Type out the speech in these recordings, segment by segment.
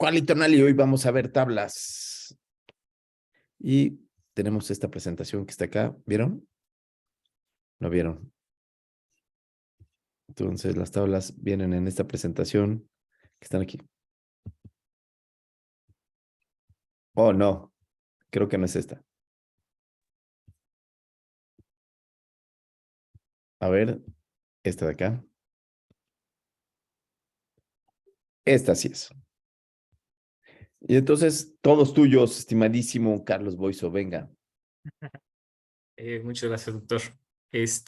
Quali Tonal y hoy vamos a ver tablas. Y tenemos esta presentación que está acá. ¿Vieron? ¿No vieron? Entonces las tablas vienen en esta presentación que están aquí. Oh, no. Creo que no es esta. A ver, esta de acá. Esta sí es. Y entonces, todos tuyos, estimadísimo Carlos Boiso, venga. Muchas gracias, doctor.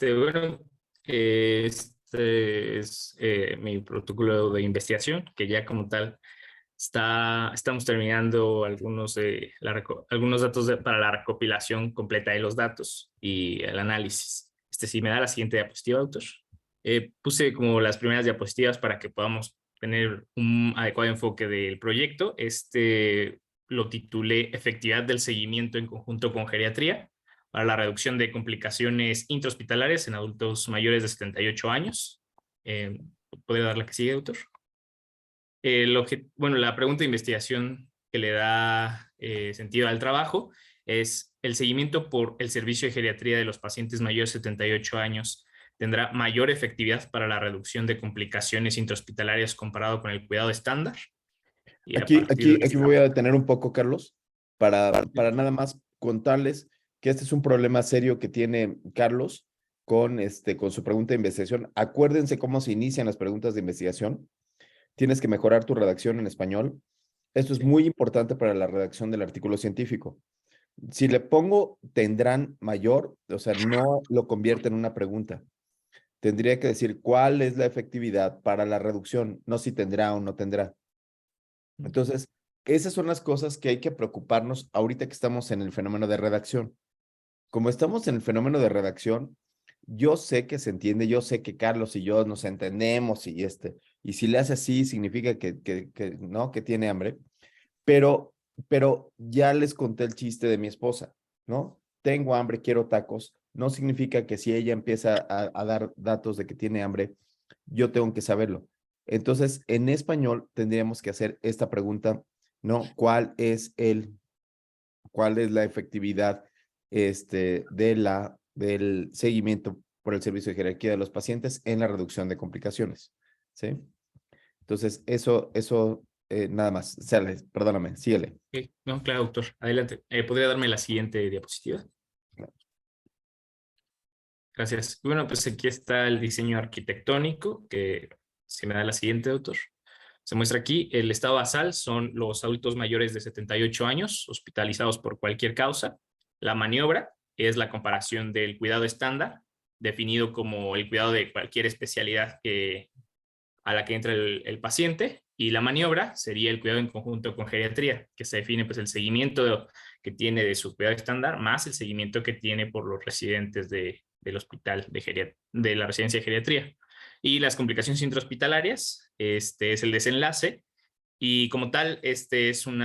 Bueno, este es mi protocolo de investigación, que ya como tal estamos terminando algunos datos para la recopilación completa de los datos y el análisis. Si me da la siguiente diapositiva, doctor. Puse como las primeras diapositivas para que podamos tener un adecuado enfoque del proyecto. Lo titulé Efectividad del seguimiento en conjunto con geriatría para la reducción de complicaciones intrahospitalarias en adultos mayores de 78 años. ¿Podría dar la que sigue, doctor? La pregunta de investigación que le da sentido al trabajo es: ¿el seguimiento por el servicio de geriatría de los pacientes mayores de 78 años tendrá mayor efectividad para la reducción de complicaciones intrahospitalarias comparado con el cuidado estándar? Y a partir de Aquí voy a detener un poco, Carlos, para nada más contarles que este es un problema serio que tiene Carlos con su pregunta de investigación. Acuérdense cómo se inician las preguntas de investigación. Tienes que mejorar tu redacción en español. Esto es muy importante para la redacción del artículo científico. Si le pongo tendrán mayor, o sea, no lo convierte en una pregunta. Tendría que decir cuál es la efectividad para la reducción, no si tendrá o no tendrá. Entonces, esas son las cosas que hay que preocuparnos ahorita que estamos en el fenómeno de redacción. Como estamos en el fenómeno de redacción, yo sé que se entiende, yo sé que Carlos y yo nos entendemos y si le hace así significa no, que tiene hambre, pero ya les conté el chiste de mi esposa, ¿no? Tengo hambre, quiero tacos, no significa que si ella empieza a dar datos de que tiene hambre, yo tengo que saberlo. Entonces, en español tendríamos que hacer esta pregunta, ¿no? ¿Cuál es la efectividad del seguimiento por el servicio de jerarquía de los pacientes en la reducción de complicaciones? ¿Sí? Entonces, nada más. Sale, perdóname, síguele. Okay. No, claro, doctor. Adelante. ¿Podría darme la siguiente diapositiva? Gracias. Bueno, pues aquí está el diseño arquitectónico, que si me da la siguiente, doctor. Se muestra aquí, el estado basal son los adultos mayores de 78 años hospitalizados por cualquier causa. La maniobra es la comparación del cuidado estándar, definido como el cuidado de cualquier especialidad a la que entra el paciente, y la maniobra sería el cuidado en conjunto con geriatría, que se define pues el seguimiento que tiene de su cuidado estándar más el seguimiento que tiene por los residentes del hospital de la residencia de geriatría. Y las complicaciones intrahospitalarias, este es el desenlace, y como tal, esta es un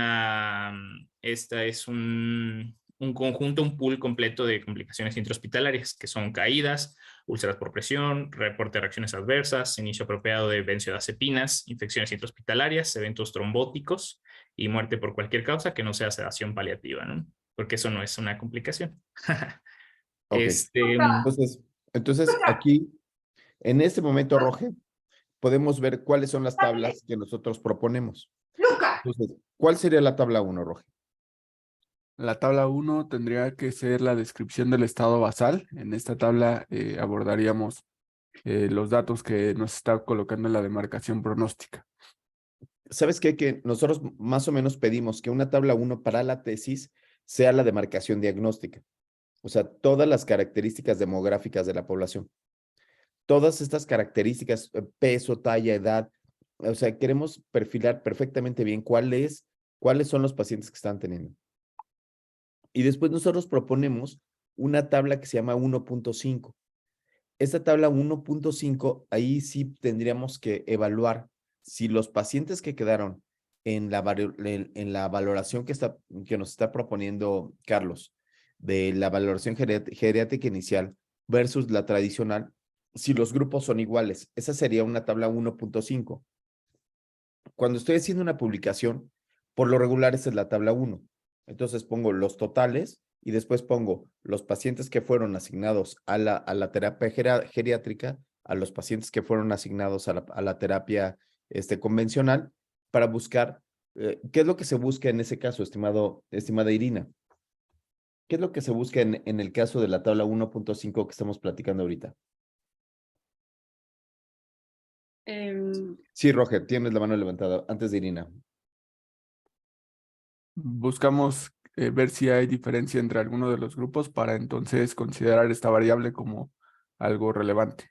conjunto, un pool completo de complicaciones intrahospitalarias, que son caídas, úlceras por presión, reporte de reacciones adversas, inicio apropiado de benzodiazepinas, infecciones intrahospitalarias, eventos trombóticos y muerte por cualquier causa que no sea sedación paliativa, ¿no? Porque eso no es una complicación. Ok. Entonces, aquí, en este momento, Roge, podemos ver cuáles son las tablas que nosotros proponemos. Entonces, ¿cuál sería la tabla 1, Roge? La tabla 1 tendría que ser la descripción del estado basal. En esta tabla abordaríamos los datos que nos está colocando la demarcación pronóstica. ¿Sabes qué? Que nosotros más o menos pedimos que una tabla 1 para la tesis sea la demarcación diagnóstica. O sea, todas las características demográficas de la población. Todas estas características, peso, talla, edad, o sea, queremos perfilar perfectamente bien cuáles son los pacientes que están teniendo. Y después nosotros proponemos una tabla que se llama 1.5. Esta tabla 1.5, ahí sí tendríamos que evaluar si los pacientes que quedaron en la valoración que nos está proponiendo Carlos, de la valoración geriátrica inicial versus la tradicional, si los grupos son iguales. Esa sería una tabla 1.5. Cuando estoy haciendo una publicación, Por lo regular, esa es la tabla 1. Entonces pongo los totales y después pongo los pacientes que fueron asignados a la terapia geriátrica, a los pacientes que fueron asignados a la terapia convencional, para buscar qué es lo que se busca en ese caso, estimada Irina. ¿Qué es lo que se busca en el caso de la tabla 1.5 que estamos platicando ahorita? Sí, Roger, tienes la mano levantada antes de Irina. Buscamos ver si hay diferencia entre alguno de los grupos para entonces considerar esta variable como algo relevante.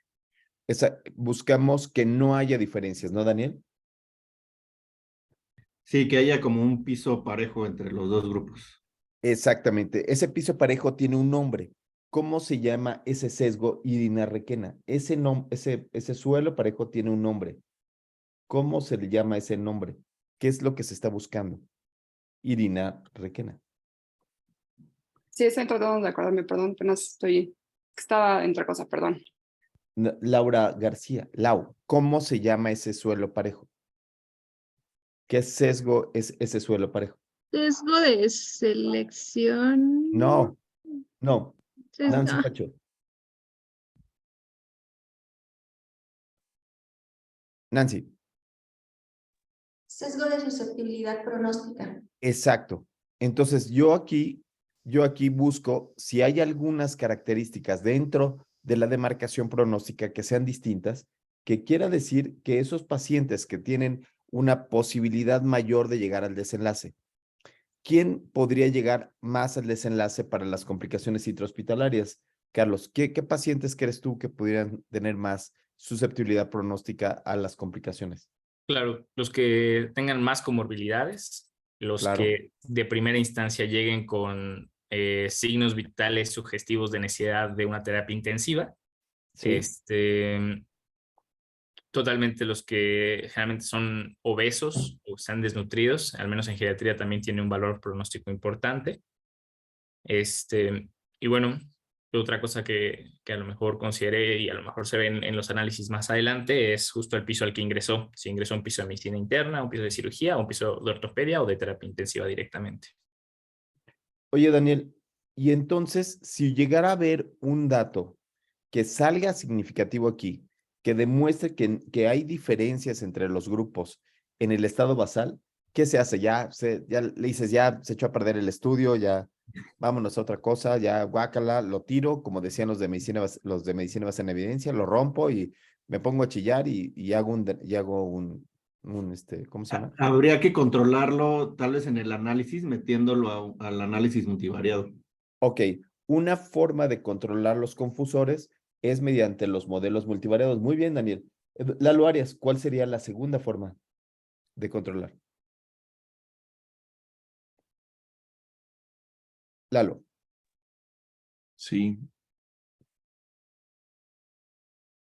Buscamos que no haya diferencias, ¿no, Daniel? Sí, que haya como un piso parejo entre los dos grupos. Exactamente. Ese piso parejo tiene un nombre. ¿Cómo se llama ese sesgo, Irina Requena? Ese suelo parejo tiene un nombre. ¿Cómo se le llama ese nombre? ¿Qué es lo que se está buscando? Irina Requena. Sí, estoy tratando de acordarme, perdón, apenas estaba entre cosas, perdón. Laura García. Lau, ¿cómo se llama ese suelo parejo? ¿Qué sesgo es ese suelo parejo? Sesgo de selección. No, Nancy Ah, Pacho. Nancy. Sesgo de susceptibilidad pronóstica. Exacto. Entonces, yo aquí busco si hay algunas características dentro de la demarcación pronóstica que sean distintas, que quiera decir que esos pacientes que tienen una posibilidad mayor de llegar al desenlace, ¿quién podría llegar más al desenlace para las complicaciones intrahospitalarias? Carlos, ¿qué pacientes crees tú que pudieran tener más susceptibilidad pronóstica a las complicaciones? Claro, los que tengan más comorbilidades, los Claro. que de primera instancia lleguen con signos vitales sugestivos de necesidad de una terapia intensiva, Sí. Totalmente los que generalmente son obesos o están desnutridos, al menos en geriatría también tiene un valor pronóstico importante. Y bueno, otra cosa que a lo mejor consideré y a lo mejor se ve en los análisis más adelante es justo el piso al que ingresó. Si ingresó a un piso de medicina interna, un piso de cirugía, un piso de ortopedia o de terapia intensiva directamente. Oye, Daniel, y entonces, si llegara a haber un dato que salga significativo aquí, que demuestre que hay diferencias entre los grupos en el estado basal, ¿qué se hace? Ya le dices, ya se echó a perder el estudio, ya vámonos a otra cosa, ya guácala, lo tiro, como decían los de medicina basada en evidencia, lo rompo y me pongo a chillar y hago ¿cómo se llama? Habría que controlarlo tal vez en el análisis, metiéndolo al análisis multivariado. Ok, una forma de controlar los confusores es mediante los modelos multivariados. Muy bien, Daniel. Lalo Arias, ¿cuál sería la segunda forma de controlar? Lalo. Sí.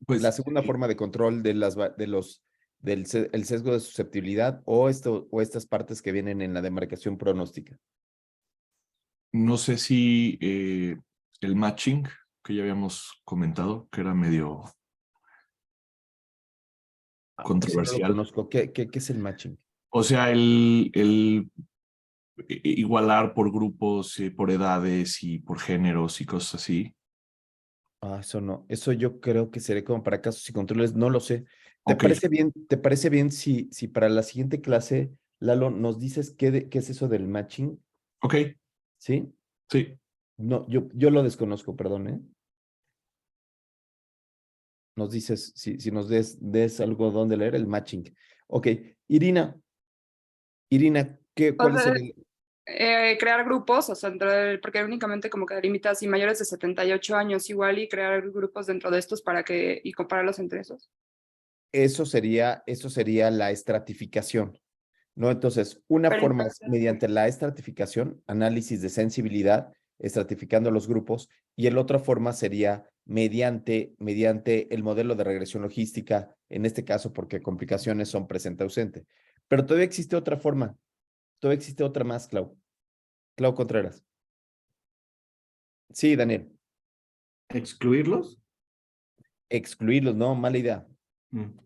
Pues La segunda forma de control de el sesgo de susceptibilidad o estas partes que vienen en la demarcación pronóstica. no sé si el matching que ya habíamos comentado, que era medio Ese no lo controversial. conozco. ¿Qué es el matching? O sea, el igualar por grupos, por edades y por géneros y cosas así. Eso no. Eso yo creo que sería como para casos y controles. No lo sé. ¿Te Ok, parece bien si para la siguiente clase, Lalo, nos dices qué es eso del matching? ok, ¿Sí? sí. No, yo lo desconozco, perdón, ¿eh? Nos dices, si nos des algo donde leer, el matching. Ok, Irina, O ¿cuál es sea, el... crear grupos, o sea, porque únicamente como que delimitas si mayores de 78 años igual y crear grupos dentro de estos y compararlos entre esos. Eso sería la estratificación, ¿no? Entonces, una Pero forma es mediante la estratificación, análisis de sensibilidad, estratificando los grupos, y la otra forma sería mediante el modelo de regresión logística, en este caso porque complicaciones son presente-ausente. Pero todavía existe otra forma, todavía existe otra más, Clau Contreras. Sí, Daniel. ¿Excluirlos? Excluirlos, no, mala idea. Mm.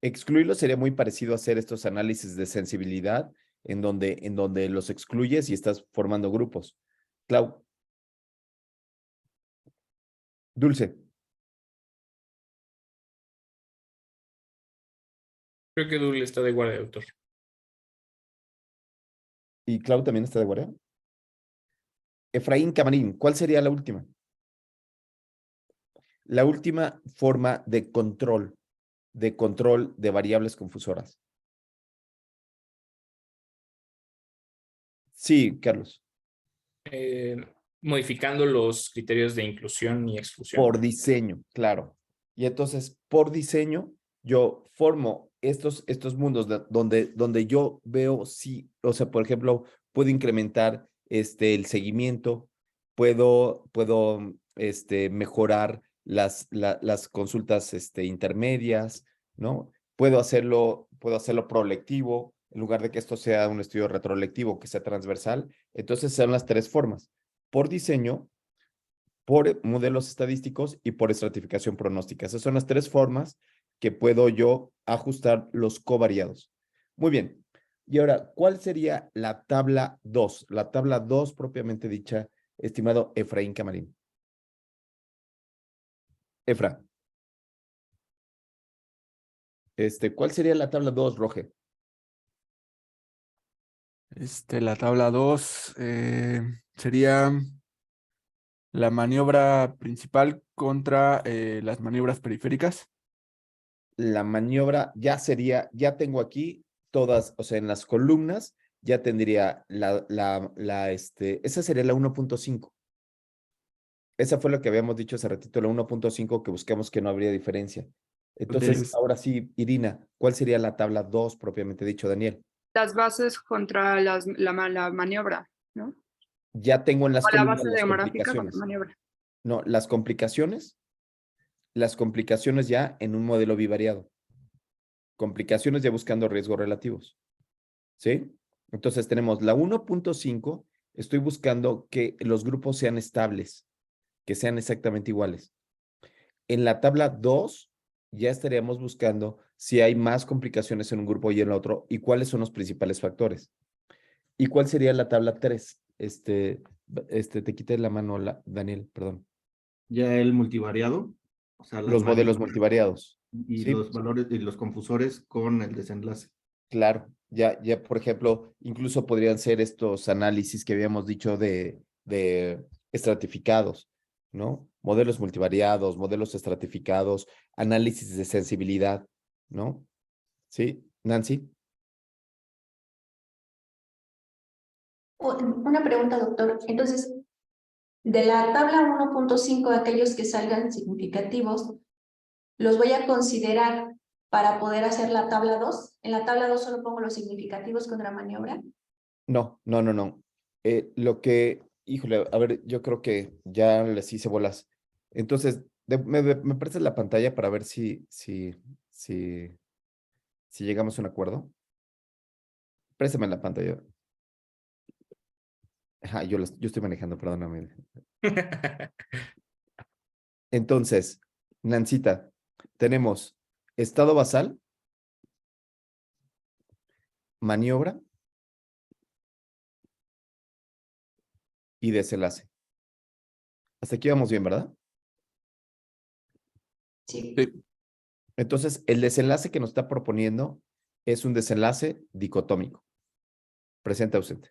Excluirlos sería muy parecido a hacer estos análisis de sensibilidad en donde los excluyes y estás formando grupos. Clau. Dulce. Creo que Dul está de guardia, doctor. ¿Y Clau también está de guardia? Efraín Camarín, ¿cuál sería la última? La última forma de control de variables confusoras. Sí, Carlos. Modificando los criterios de inclusión y exclusión. Por diseño, claro. Y entonces, por diseño, yo formo estos mundos donde yo veo si, o sea, por ejemplo, puedo incrementar el seguimiento, puedo mejorar las consultas intermedias, ¿no? Puedo hacerlo prolectivo, en lugar de que esto sea un estudio retrolectivo, que sea transversal. Entonces, son las tres formas. Por diseño, por modelos estadísticos y por estratificación pronóstica. Esas son las tres formas que puedo yo ajustar los covariados. Muy bien. Y ahora, ¿cuál sería la tabla 2? La tabla 2 propiamente dicha, estimado Efraín Camarín. Efra. ¿Cuál sería la tabla 2, Roge? La tabla 2 sería la maniobra principal contra las maniobras periféricas. La maniobra ya tengo aquí todas, o sea, en las columnas ya tendría esa sería la 1.5. Esa fue lo que habíamos dicho hace ratito, la 1.5, que buscamos que no habría diferencia. Entonces, ahora sí, Irina, ¿cuál sería la tabla 2 propiamente dicho, Daniel? Las bases contra la maniobra, ¿no? Ya tengo en las O la columnas base las demográfica contra complicaciones. maniobra. No, las complicaciones ya en un modelo bivariado. Complicaciones ya buscando riesgos relativos. ¿Sí? Entonces tenemos la 1.5, estoy buscando que los grupos sean estables, que sean exactamente iguales. En la tabla 2 ya estaríamos buscando si hay más complicaciones en un grupo y en el otro y cuáles son los principales factores. ¿Y cuál sería la tabla 3? Te quité la mano, Daniel, perdón. Ya el multivariado, o sea, las Los modelos maniobras multivariados. y ¿Sí? los valores y los confusores con el desenlace. Claro, ya, por ejemplo, incluso podrían ser estos análisis que habíamos dicho de estratificados, ¿no? Modelos multivariados, modelos estratificados, análisis de sensibilidad, ¿no? ¿Sí, Nancy? Una pregunta, doctor. Entonces, de la tabla 1.5, aquellos que salgan significativos, ¿los voy a considerar para poder hacer la tabla 2? En la tabla 2 solo pongo los significativos contra maniobra. No. Híjole, a ver, yo creo que ya les hice bolas. Entonces, ¿me prestas la pantalla para ver si llegamos a un acuerdo? Préstame la pantalla. Ajá, yo estoy manejando, perdóname. Entonces, Nancita, tenemos estado basal, maniobra y desenlace. Hasta aquí vamos bien, ¿verdad? Sí. Entonces, el desenlace que nos está proponiendo es un desenlace dicotómico. Presente ausente.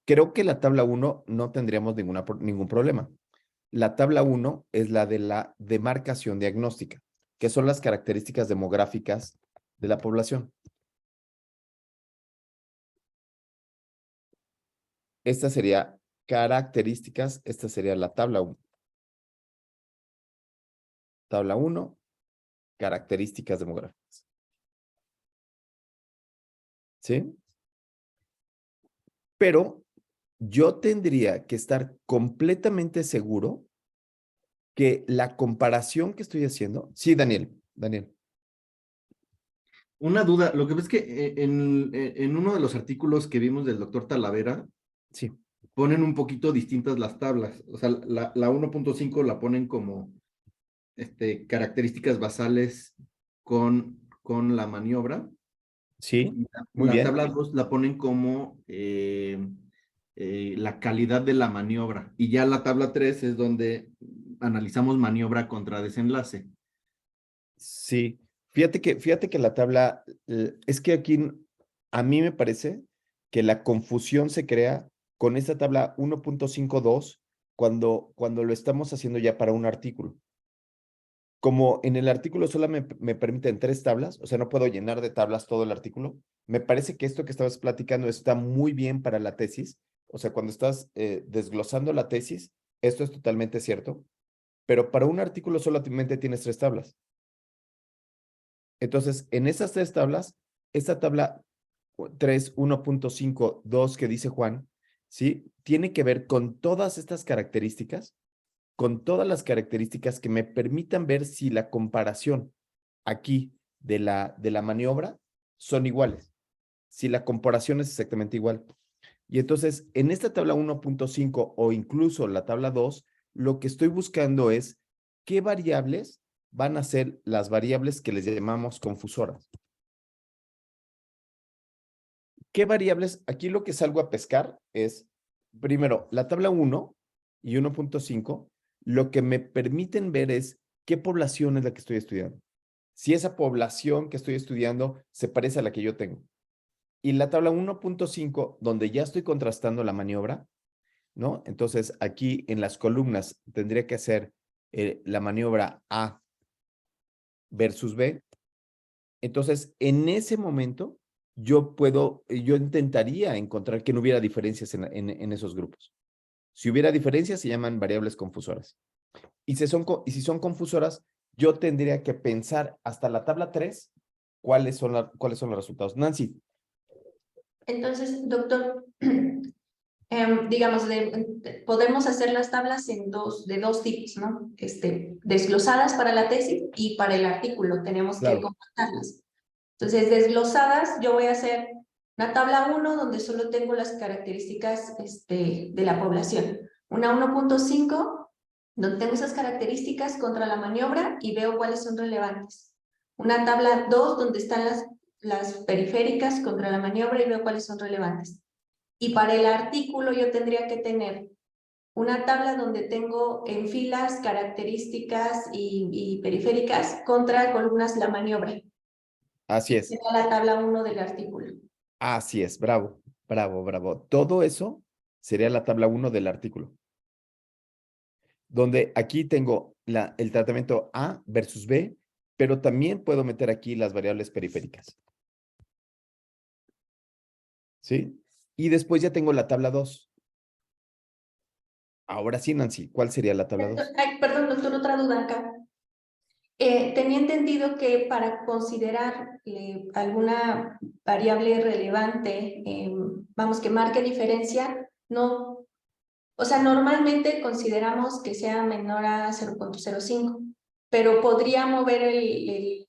Creo que la tabla 1 no tendríamos ningún problema. La tabla 1 es la de la demarcación diagnóstica, que son las características demográficas de la población. Esta sería características, esta sería la tabla 1. Tabla 1, características demográficas. ¿Sí? Pero yo tendría que estar completamente seguro que la comparación que estoy haciendo. Sí, Daniel. Una duda, lo que ves que en uno de los artículos que vimos del doctor Talavera, Sí. ponen un poquito distintas las tablas. O sea, la 1.5 la ponen como características basales con con la maniobra. Sí, Y muy la bien. tabla 2 la ponen como la calidad de la maniobra. Y ya la tabla 3 es donde analizamos maniobra contra desenlace. Sí, fíjate que la tabla, es que aquí a mí me parece que la confusión se crea con esta tabla 1.52 cuando lo estamos haciendo ya para un artículo. Como en el artículo solo me permiten 3 tablas, o sea, no puedo llenar de tablas todo el artículo, me parece que esto que estabas platicando está muy bien para la tesis, o sea, cuando estás desglosando la tesis, esto es totalmente cierto, pero para un artículo solamente tienes 3 tablas. Entonces, en esas 3 tablas, esta tabla 3, 1.5, 2 que dice Juan, ¿sí? Tiene que ver con todas estas características, con todas las características que me permitan ver si la comparación aquí de la maniobra son iguales, si la comparación es exactamente igual. Y entonces, en esta tabla 1.5 o incluso la tabla 2, lo que estoy buscando es qué variables van a ser las variables que les llamamos confusoras. ¿Qué variables? Aquí lo que salgo a pescar es, primero, la tabla 1 y 1.5, lo que me permiten ver es qué población es la que estoy estudiando. Si esa población que estoy estudiando se parece a la que yo tengo. Y la tabla 1.5, donde ya estoy contrastando la maniobra, ¿no? Entonces, aquí en las columnas tendría que hacer la maniobra A versus B. Entonces, en ese momento, yo intentaría encontrar que no hubiera diferencias en esos grupos. Si hubiera diferencias, se llaman variables confusoras. Y si son confusoras, yo tendría que pensar hasta la tabla 3 cuáles son los resultados. Nancy. Entonces, doctor, digamos, podemos hacer las tablas de dos tipos, ¿no? Desglosadas para la tesis y para el artículo, tenemos que Claro. completarlas. Entonces, desglosadas, yo voy a hacer una tabla 1 donde solo tengo las características de la población. Una 1.5 donde tengo esas características contra la maniobra y veo cuáles son relevantes. Una tabla 2 donde están las periféricas contra la maniobra y veo cuáles son relevantes. Y para el artículo yo tendría que tener una tabla donde tengo en filas características y periféricas contra columnas la maniobra. Así es. Esa es la tabla 1 del artículo. Así es. Bravo, bravo, bravo. Todo eso sería la tabla 1 del artículo. Donde aquí tengo el tratamiento A versus B, pero también puedo meter aquí las variables periféricas. ¿Sí? Y después ya tengo la tabla 2. Ahora sí, Nancy, ¿cuál sería la tabla 2? Ay, perdón, doctor, otra duda acá. Tenía entendido que para considerar alguna variable relevante, vamos, que marque diferencia, no, o sea, normalmente consideramos que sea menor a 0.05, pero podría mover el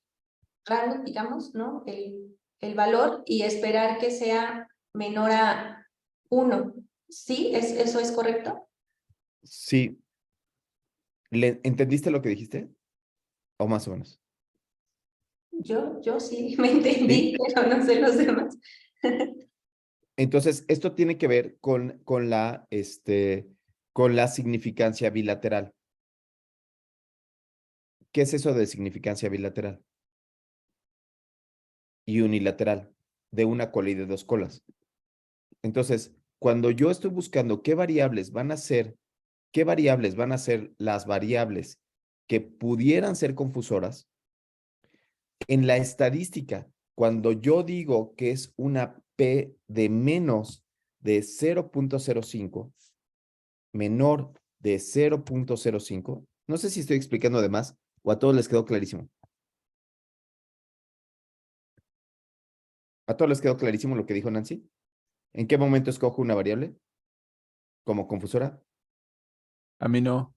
rango, digamos, ¿no? El valor y esperar que sea menor a 1. ¿Sí? ¿Eso es correcto? Sí. ¿Entendiste lo que dijiste? O más o menos. Yo sí me entendí, ¿Sí? pero no sé los demás. Entonces, esto tiene que ver con la significancia bilateral. ¿Qué es eso de significancia bilateral? Y unilateral, de una cola y de 2 colas. Entonces, cuando yo estoy buscando qué variables van a ser las variables que pudieran ser confusoras, en la estadística, cuando yo digo que es una P de menos de 0.05, menor de 0.05, no sé si estoy explicando de más o a todos les quedó clarísimo. ¿A todos les quedó clarísimo lo que dijo Nancy? ¿En qué momento escojo una variable como confusora? A mí no.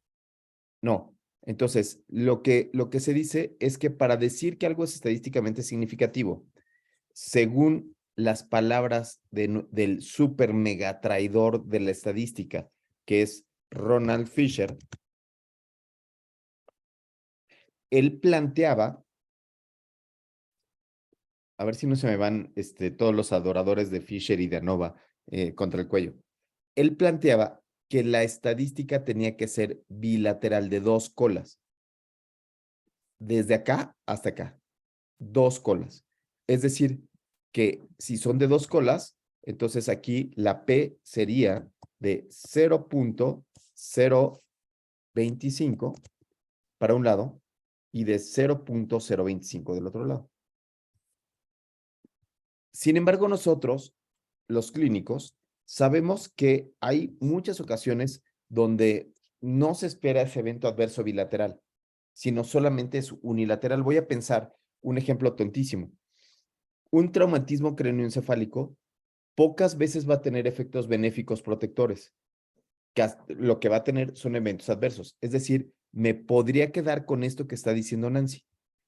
No. Entonces, lo que se dice es que para decir que algo es estadísticamente significativo, según las palabras del super mega traidor de la estadística, que es Ronald Fisher, él planteaba A ver si no se me van todos los adoradores de Fisher y de ANOVA contra el cuello. Él planteaba que la estadística tenía que ser bilateral de 2 colas. Desde acá hasta acá. 2 colas. Es decir, que si son de 2 colas, entonces aquí la P sería de 0.025 para un lado y de 0.025 del otro lado. Sin embargo, nosotros, los clínicos, sabemos que hay muchas ocasiones donde no se espera ese evento adverso bilateral, sino solamente es unilateral. Voy a pensar un ejemplo tontísimo. Un traumatismo craneoencefálico pocas veces va a tener efectos benéficos protectores. Lo que va a tener son eventos adversos. Es decir, me podría quedar con esto que está diciendo Nancy.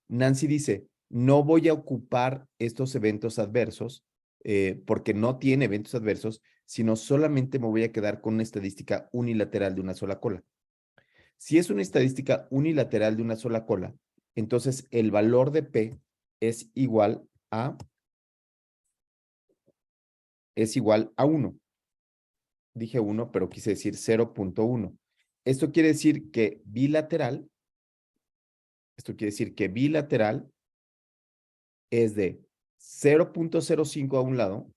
Nancy dice, no voy a ocupar estos eventos adversos porque no tiene eventos adversos, sino solamente me voy a quedar con una estadística unilateral de una sola cola. Si es una estadística unilateral de una sola cola, entonces el valor de P es igual a 1. Dije 1, pero quise decir 0.1. Esto quiere decir que bilateral es de 0.05 a un lado,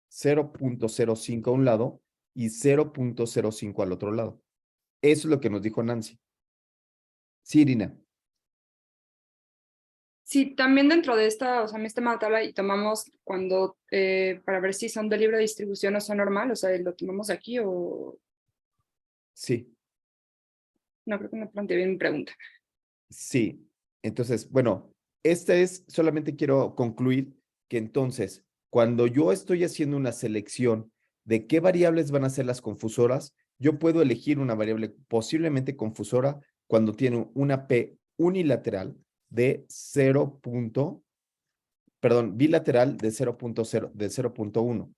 0.05 a un lado y 0.05 al otro lado. Eso es lo que nos dijo Nancy. Sí, Irina. Sí, también dentro de esta, o sea, en esta tabla y tomamos cuando, para ver si son de libre distribución o son normal, o sea, lo tomamos aquí o... Sí. No, creo que me planteé bien mi pregunta. Sí. Entonces, bueno, solamente quiero concluir que entonces, cuando yo estoy haciendo una selección de qué variables van a ser las confusoras, yo puedo elegir una variable posiblemente confusora cuando tiene una P unilateral de bilateral de 0.1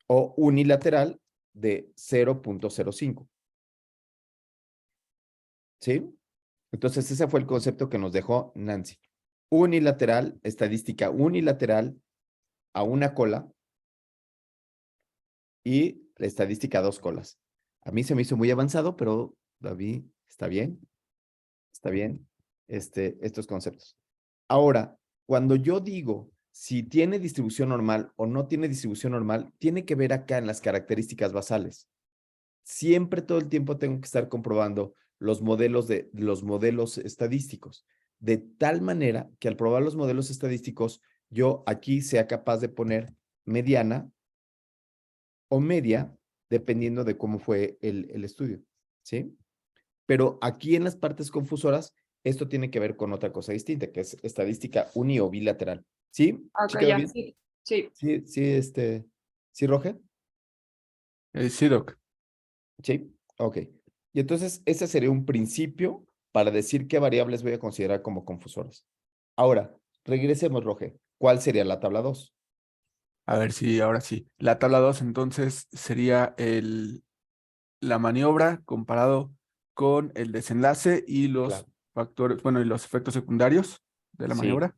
o unilateral de 0.05. ¿Sí? Entonces, ese fue el concepto que nos dejó Nancy. Unilateral, estadística unilateral a una cola y la estadística a 2 colas. A mí se me hizo muy avanzado, pero David, está bien estos conceptos. Ahora, cuando yo digo si tiene distribución normal o no tiene distribución normal, tiene que ver acá en las características basales. Siempre, todo el tiempo tengo que estar comprobando los modelos estadísticos, de tal manera que al probar los modelos estadísticos, yo aquí sea capaz de poner mediana o media, dependiendo de cómo fue el estudio, ¿sí? Pero aquí en las partes confusoras, esto tiene que ver con otra cosa distinta, que es estadística uni o bilateral. ¿Sí? Ah, ¿Sí ok, quedó ya, bien? sí. Sí. ¿Sí, Roger? Sí, Doc. Sí, ok. Y entonces, ese sería un principio para decir qué variables voy a considerar como confusoras. Ahora, regresemos, Roger. ¿Cuál sería la tabla 2? A ver si ahora sí. La tabla 2 entonces sería la maniobra comparado con el desenlace y los Claro. factores, bueno, y los efectos secundarios de la Sí, maniobra.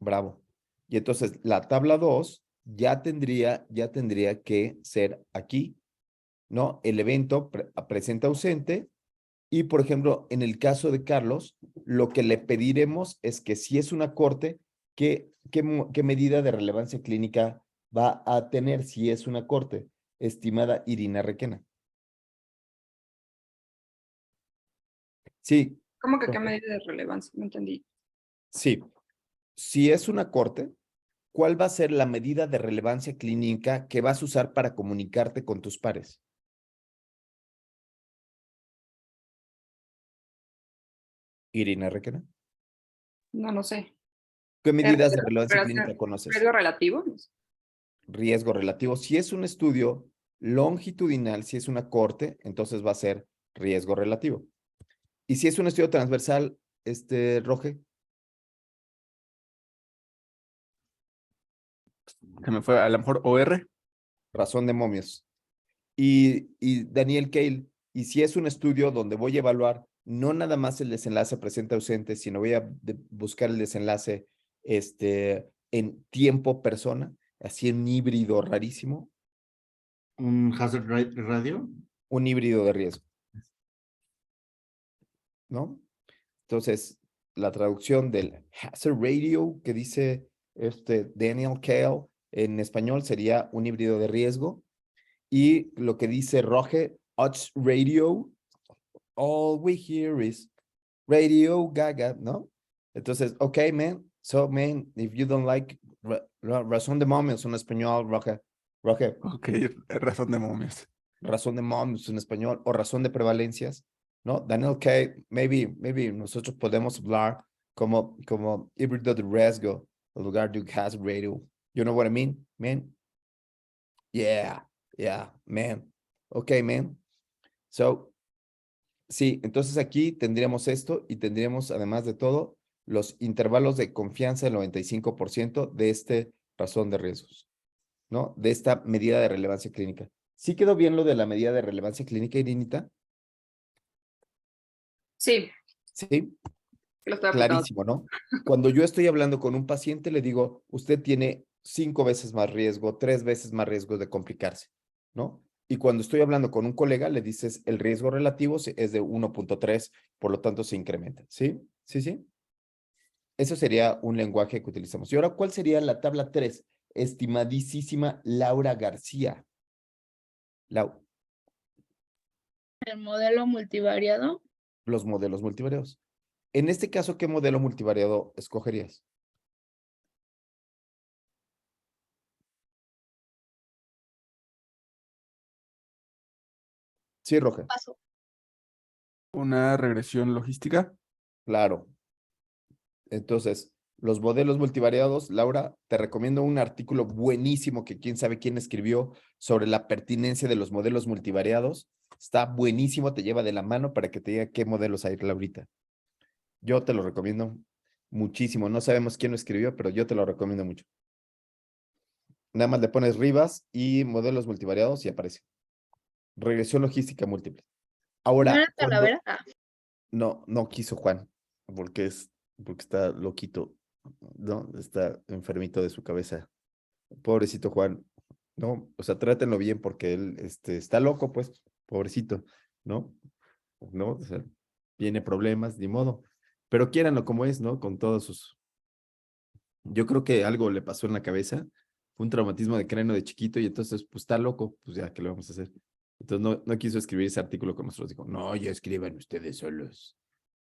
bravo. Y entonces, la tabla 2 ya tendría que ser aquí, ¿no? El evento presente ausente. Y, por ejemplo, en el caso de Carlos, lo que le pediremos es que si es una corte, ¿qué medida de relevancia clínica va a tener si es una corte? Estimada Irina Requena. Sí, ¿Cómo que qué Roger. medida de relevancia? No entendí. Sí. Si es una corte, ¿cuál va a ser la medida de relevancia clínica que vas a usar para comunicarte con tus pares? Irina Requena. No sé. ¿Qué medidas de ¿Riesgo, relevancia clínica conoces? riesgo relativo? No sé. Riesgo relativo. Si es un estudio longitudinal, si es una corte, entonces va a ser riesgo relativo. Y si es un estudio transversal, Roge, Se me fue a lo mejor OR. razón de momios. Y Daniel Cale, y si es un estudio donde voy a evaluar no nada más el desenlace presente ausente, sino voy a buscar el desenlace en tiempo persona, así un híbrido rarísimo, Un hazard radio. un híbrido de riesgo, ¿no? Entonces, la traducción del hazard radio que dice Daniel Kale en español sería un híbrido de riesgo, y lo que dice Roge, odds radio, all we hear is Radio Gaga, ¿no? Entonces, okay, man. So, man, if you don't like razón de momios en español, Roge, Ok, razón de momios. razón de momios en español o razón de prevalencias, ¿no? Daniel K, maybe nosotros podemos hablar como híbrido de riesgo en lugar de hazard radio. You know what I mean, man? Yeah, man. Okay, man. So, sí, entonces aquí tendríamos esto y tendríamos, además de todo, los intervalos de confianza del 95% de razón de riesgos, ¿no? De esta medida de relevancia clínica. ¿Sí quedó bien lo de la medida de relevancia clínica, Irinita? Sí, Sí, lo estoy apuntando. clarísimo, ¿no? Cuando yo estoy hablando con un paciente, le digo, usted tiene 5 veces más riesgo, 3 veces más riesgo de complicarse, ¿no? Y cuando estoy hablando con un colega, le dices el riesgo relativo es de 1.3, por lo tanto se incrementa. ¿Sí? ¿Sí? Eso sería un lenguaje que utilizamos. Y ahora, ¿cuál sería la tabla 3? Estimadísima Laura García. Lau, El modelo multivariado. los modelos multivariados. En este caso, ¿qué modelo multivariado escogerías? Sí, Roja. Paso. Una regresión logística. Claro. Entonces, los modelos multivariados, Laura, te recomiendo un artículo buenísimo que quién sabe quién escribió sobre la pertinencia de los modelos multivariados. Está buenísimo, te lleva de la mano para que te diga qué modelos hay, Laurita. Yo te lo recomiendo muchísimo. No sabemos quién lo escribió, pero yo te lo recomiendo mucho. Nada más le pones Rivas y modelos multivariados y aparece. Regresión logística múltiple. ¿No Ahora, era Talavera? no quiso Juan, porque está loquito, ¿no? Está enfermito de su cabeza. Pobrecito Juan, ¿no? O sea, trátenlo bien porque él está loco, pues, pobrecito, ¿no? ¿No? O sea, tiene problemas, ni modo. Pero quiéranlo como es, ¿no? Con todos sus... Yo creo que algo le pasó en la cabeza, fue un traumatismo de cráneo de chiquito y entonces, pues, está loco, pues ya, ¿qué le vamos a hacer? Entonces no quiso escribir ese artículo con nosotros. Dijo, no, ya escriban ustedes solos.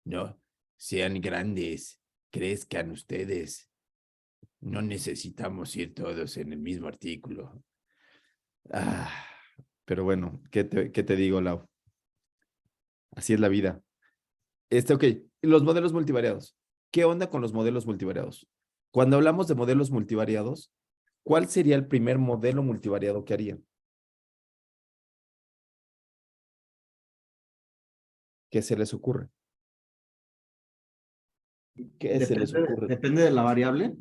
No, sean grandes, crezcan ustedes. No necesitamos ir todos en el mismo artículo. Pero bueno, ¿qué te digo, Lau? Así es la vida. Ok, los modelos multivariados. ¿Qué onda con los modelos multivariados? Cuando hablamos de modelos multivariados, ¿cuál sería el primer modelo multivariado que harían? ¿Qué se les ocurre? ¿Qué se les ocurre? Depende de la variable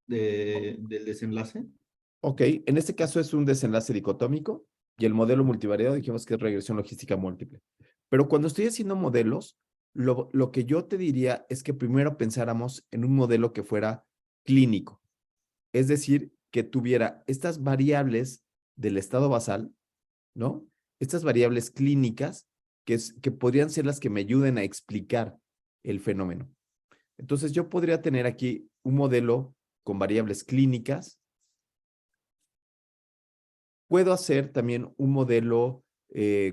del desenlace. Ok, en este caso es un desenlace dicotómico y el modelo multivariado dijimos que es regresión logística múltiple. Pero cuando estoy haciendo modelos, lo que yo te diría es que primero pensáramos en un modelo que fuera clínico. Es decir, que tuviera estas variables del estado basal, ¿no? Estas variables clínicas que podrían ser las que me ayuden a explicar el fenómeno. Entonces, yo podría tener aquí un modelo con variables clínicas. Puedo hacer también un modelo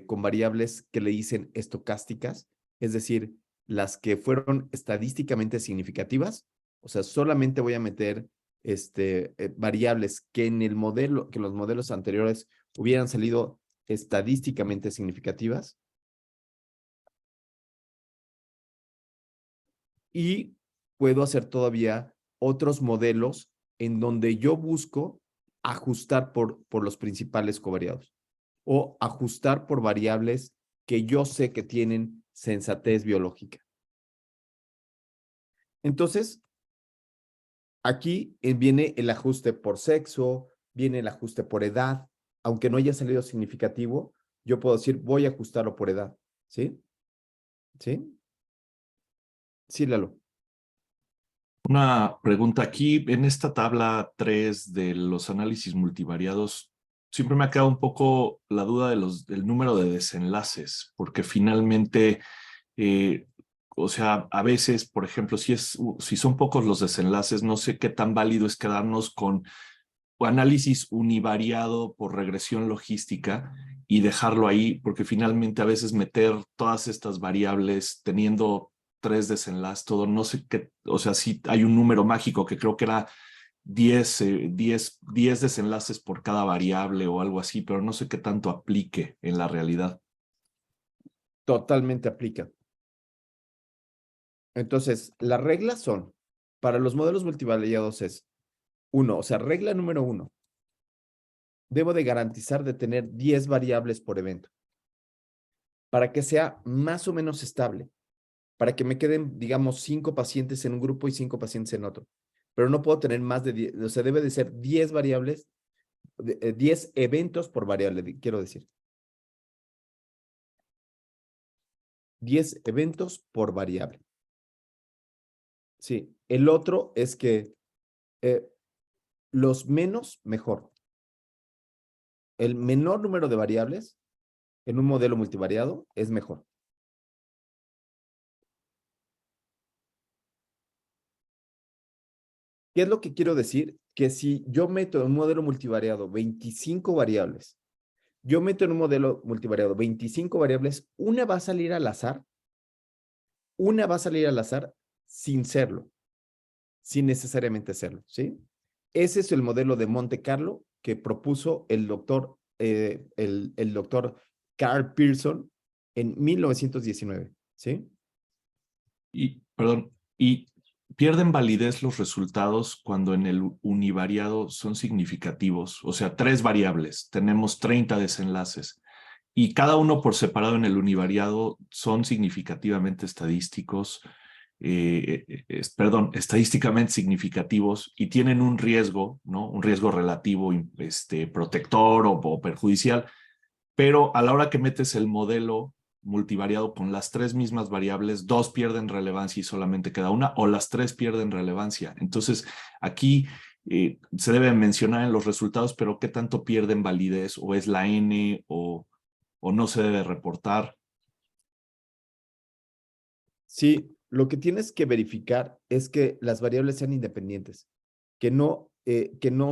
con variables que le dicen estocásticas, es decir, las que fueron estadísticamente significativas. O sea, solamente voy a meter variables que en el modelo, que en los modelos anteriores hubieran salido estadísticamente significativas. Y puedo hacer todavía otros modelos en donde yo busco ajustar por los principales covariados o ajustar por variables que yo sé que tienen sensatez biológica. Entonces, aquí viene el ajuste por sexo, viene el ajuste por edad. Aunque no haya salido significativo, yo puedo decir, voy a ajustarlo por edad. ¿Sí? ¿Sí? Sí, Lalo. Una pregunta aquí, en esta tabla 3 de los análisis multivariados, siempre me ha quedado un poco la duda del número de desenlaces, porque finalmente, o sea, a veces, por ejemplo, si son pocos los desenlaces, no sé qué tan válido es quedarnos con análisis univariado por regresión logística y dejarlo ahí, porque finalmente a veces meter todas estas variables teniendo 3 desenlaces, todo, no sé qué, o sea, sí hay un número mágico que creo que era 10 desenlaces por cada variable o algo así, pero no sé qué tanto aplique en la realidad. Totalmente aplica. Entonces, las reglas son, para los modelos multivariados es, o sea, regla número 1, debo de garantizar de tener 10 variables por evento para que sea más o menos estable, para que me queden, digamos, 5 pacientes en un grupo y 5 pacientes en otro. Pero no puedo tener más de 10, o sea, debe de ser 10 variables, 10 eventos por variable, quiero decir. 10 eventos por variable. Sí, el otro es que los menos, mejor. El menor número de variables en un modelo multivariado es mejor. ¿Qué es lo que quiero decir? Que si yo meto en un modelo multivariado 25 variables, yo meto en un modelo multivariado 25 variables, una va a salir al azar, sin serlo, sin necesariamente serlo, ¿sí? Ese es el modelo de Monte Carlo que propuso el doctor Carl Pearson en 1919, ¿sí? Y, perdón, y pierden validez los resultados cuando en el univariado son significativos, o sea, 3 variables, tenemos 30 desenlaces y cada uno por separado en el univariado son significativamente estadísticamente significativos y tienen un riesgo, ¿no? Un riesgo relativo, protector o perjudicial, pero a la hora que metes el modelo multivariado con las 3 mismas variables, 2 pierden relevancia y solamente queda una, o las 3 pierden relevancia. Entonces, aquí se debe mencionar en los resultados, pero qué tanto pierden validez, o es la N, o no se debe reportar. Sí, lo que tienes que verificar es que las variables sean independientes, que no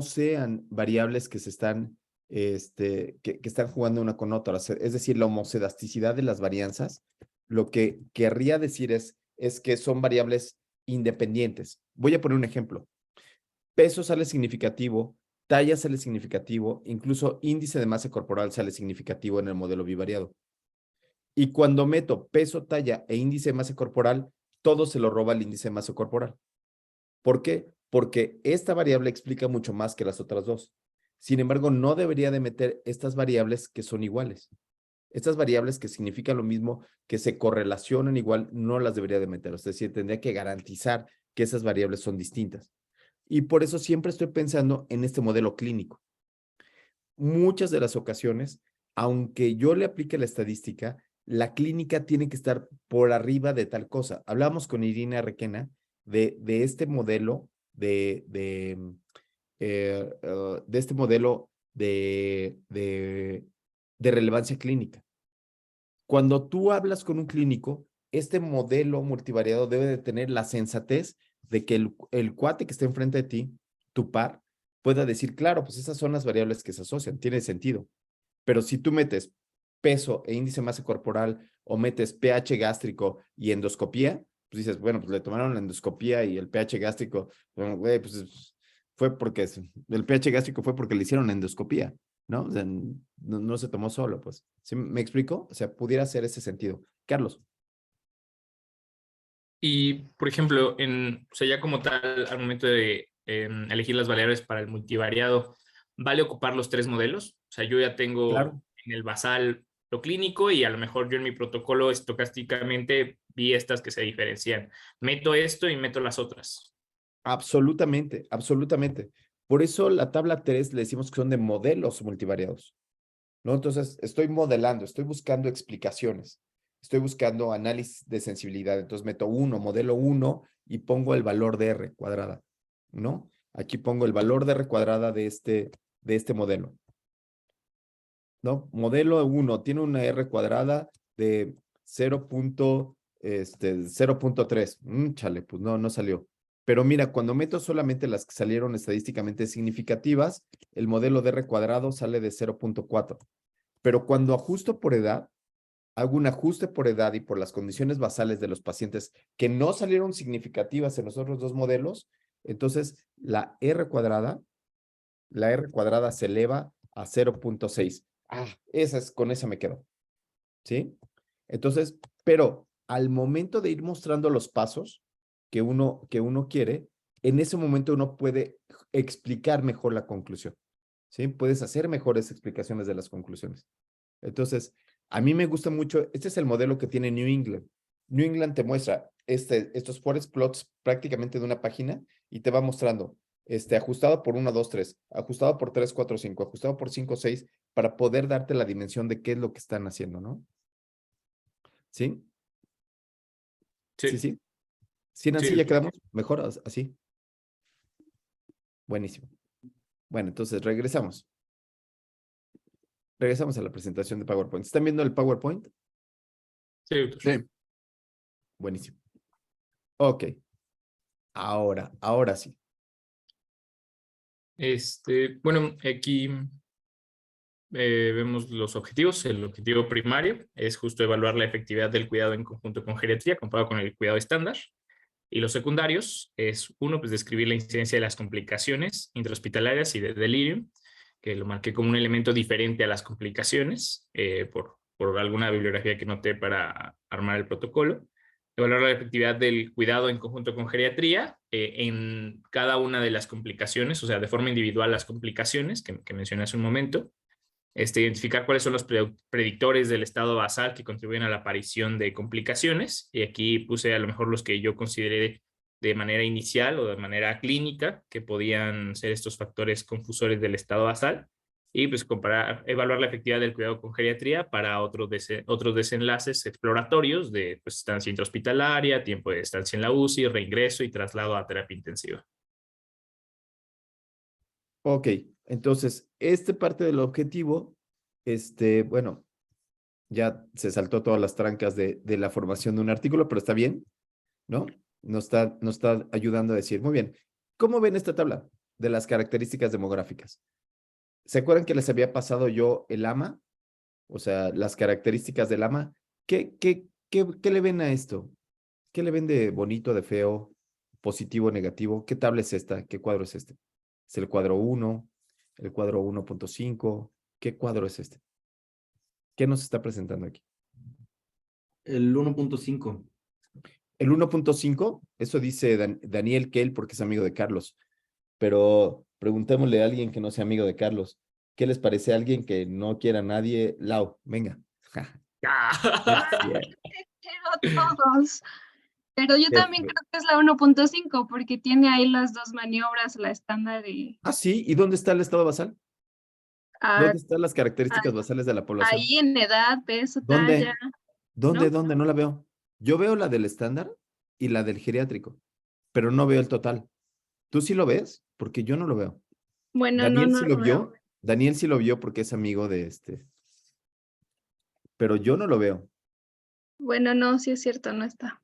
sean variables que se están, que están jugando una con otra. Es decir, la homocedasticidad de las varianzas, lo que querría decir es que son variables independientes. Voy a poner un ejemplo. Peso sale significativo, talla sale significativo, incluso índice de masa corporal sale significativo en el modelo bivariado. Y cuando meto peso, talla e índice de masa corporal, todo se lo roba el índice de masa corporal. ¿Por qué? Porque esta variable explica mucho más que las otras dos. Sin embargo, no debería de meter estas variables que son iguales. Estas variables que significan lo mismo, que se correlacionan igual, no las debería de meter. Es decir, tendría que garantizar que esas variables son distintas. Y por eso siempre estoy pensando en este modelo clínico. Muchas de las ocasiones, aunque yo le aplique la estadística, la clínica tiene que estar por arriba de tal cosa. Hablamos con Irina Requena de este modelo de este modelo de relevancia clínica. Cuando tú hablas con un clínico, este modelo multivariado debe de tener la sensatez de que el cuate que está enfrente de ti, tu par, pueda decir, claro, pues esas son las variables que se asocian, tiene sentido. Pero si tú metes peso e índice de masa corporal o metes pH gástrico y endoscopía, pues dices, bueno, pues le tomaron la endoscopía y el pH gástrico, bueno, güey, pues fue porque el pH gástrico fue porque le hicieron la endoscopía, ¿no? O sea, no se tomó solo, pues. ¿Sí me explico? O sea, pudiera ser ese sentido. Carlos. Y, por ejemplo, o sea, ya como tal, al momento de elegir las variables para el multivariado, ¿vale ocupar los 3 modelos? O sea, yo ya tengo Claro. en el basal lo clínico y a lo mejor yo en mi protocolo estocásticamente vi estas que se diferencian. Meto esto y meto las otras. Absolutamente, absolutamente. Por eso la tabla 3 le decimos que son de modelos multivariados, ¿no? Entonces, estoy modelando, estoy buscando explicaciones. estoy buscando análisis de sensibilidad. Entonces meto 1, modelo 1 y pongo el valor de R cuadrada, ¿no? Aquí pongo el valor de R cuadrada de este modelo, ¿no? Modelo 1 tiene una R cuadrada de 0.3. Chale, pues no salió. Pero mira, cuando meto solamente las que salieron estadísticamente significativas, el modelo de R cuadrado sale de 0.4. Pero cuando ajusto por edad, hago un ajuste por edad y por las condiciones basales de los pacientes que no salieron significativas en los otros dos modelos, entonces la R cuadrada se eleva a 0.6. Con esa me quedo. ¿Sí? Entonces, pero al momento de ir mostrando los pasos que uno quiere, en ese momento uno puede explicar mejor la conclusión. ¿Sí? Puedes hacer mejores explicaciones de las conclusiones. Entonces, a mí me gusta mucho, este es el modelo que tiene New England. New England te muestra estos forest plots prácticamente de una página y te va mostrando ajustado por 1, 2, 3, ajustado por 3, 4, 5, ajustado por 5, 6, para poder darte la dimensión de qué es lo que están haciendo, ¿no? ¿Sí? Sí. Sí. ¿Sí, Nancy, Sí. ya quedamos? ¿Mejor así? Buenísimo. Bueno, entonces regresamos. Regresamos a la presentación de PowerPoint. ¿Están viendo el PowerPoint? Sí, doctor. Sí. Buenísimo. Ok. Ahora sí. Bueno, aquí vemos los objetivos. El objetivo primario es justo evaluar la efectividad del cuidado en conjunto con geriatría comparado con el cuidado estándar. Y los secundarios es, uno, pues describir la incidencia de las complicaciones intrahospitalarias y de delirium, que lo marqué como un elemento diferente a las complicaciones por alguna bibliografía que noté para armar el protocolo. Evaluar la efectividad del cuidado en conjunto con geriatría en cada una de las complicaciones, o sea, de forma individual las complicaciones que mencioné hace un momento. Identificar cuáles son los predictores del estado basal que contribuyen a la aparición de complicaciones. Y aquí puse a lo mejor los que yo consideré de manera inicial o de manera clínica, que podían ser estos factores confusores del estado basal. Y pues evaluar la efectividad del cuidado con geriatría para otros desenlaces exploratorios de pues, estancia intrahospitalaria, tiempo de estancia en la UCI, reingreso y traslado a terapia intensiva. Ok, entonces, parte del objetivo, bueno, ya se saltó todas las trancas de la formación de un artículo, pero está bien, ¿no? Nos está ayudando a decir, muy bien, ¿cómo ven esta tabla de las características demográficas? ¿Se acuerdan que les había pasado yo el AMA? O sea, las características del AMA. ¿Qué le ven a esto? ¿Qué le ven de bonito, de feo, positivo, negativo? ¿Qué tabla es esta? ¿Qué cuadro es este? ¿Es el cuadro 1? ¿El cuadro 1.5? ¿Qué cuadro es este? ¿Qué nos está presentando aquí? El 1.5. El 1.5, eso dice Daniel Kell porque es amigo de Carlos. Pero preguntémosle a alguien que no sea amigo de Carlos. ¿Qué les parece a alguien que no quiera a nadie? Lau, venga. Quiero todos. Pero yo también creo que es la 1.5 porque tiene ahí las dos maniobras, la estándar y... Ah, sí. ¿Y dónde está el estado basal? Ah, ¿Dónde están las características basales de la población? ahí en edad, peso, ¿Dónde? talla. ¿Dónde? ¿no? ¿Dónde? No la veo. Yo veo la del estándar y la del geriátrico, pero no veo el total. ¿Tú sí lo ves? Porque yo no lo veo. Bueno, Daniel no sí lo lo veo. vio. Daniel sí lo vio porque es amigo de pero yo no lo veo. Bueno, no, sí es cierto, no está.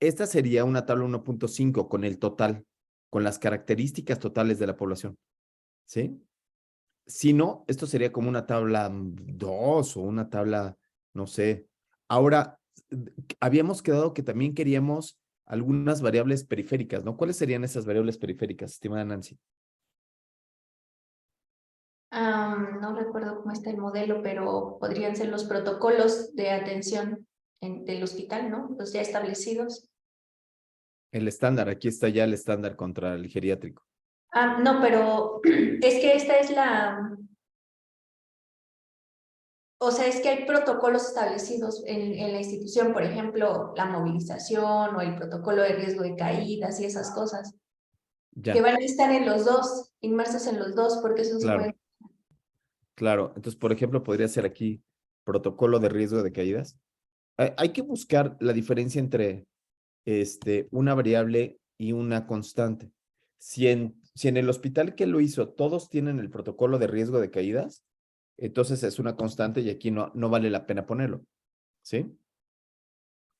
Esta sería una tabla 1.5 con el total, con las características totales de la población. ¿Sí? Si no, esto sería como una tabla 2 o una tabla, no sé. Ahora, habíamos quedado que también queríamos algunas variables periféricas, ¿no? ¿Cuáles serían esas variables periféricas, estimada Nancy? No recuerdo cómo está el modelo, pero podrían ser los protocolos de atención del hospital, ¿no? Los ya establecidos. El estándar, aquí está ya el estándar contra el geriátrico. No, pero es que esta es o sea, es que hay protocolos establecidos en la institución, por ejemplo, la movilización o el protocolo de riesgo de caídas y esas cosas, Ya, que van a estar en los dos, inmersos en los dos, porque eso se claro. puede. Claro, entonces, por ejemplo, podría ser aquí protocolo de riesgo de caídas. Hay que buscar la diferencia entre una variable y una constante. Si en el hospital que lo hizo todos tienen el protocolo de riesgo de caídas, entonces es una constante y aquí no vale la pena ponerlo. ¿Sí?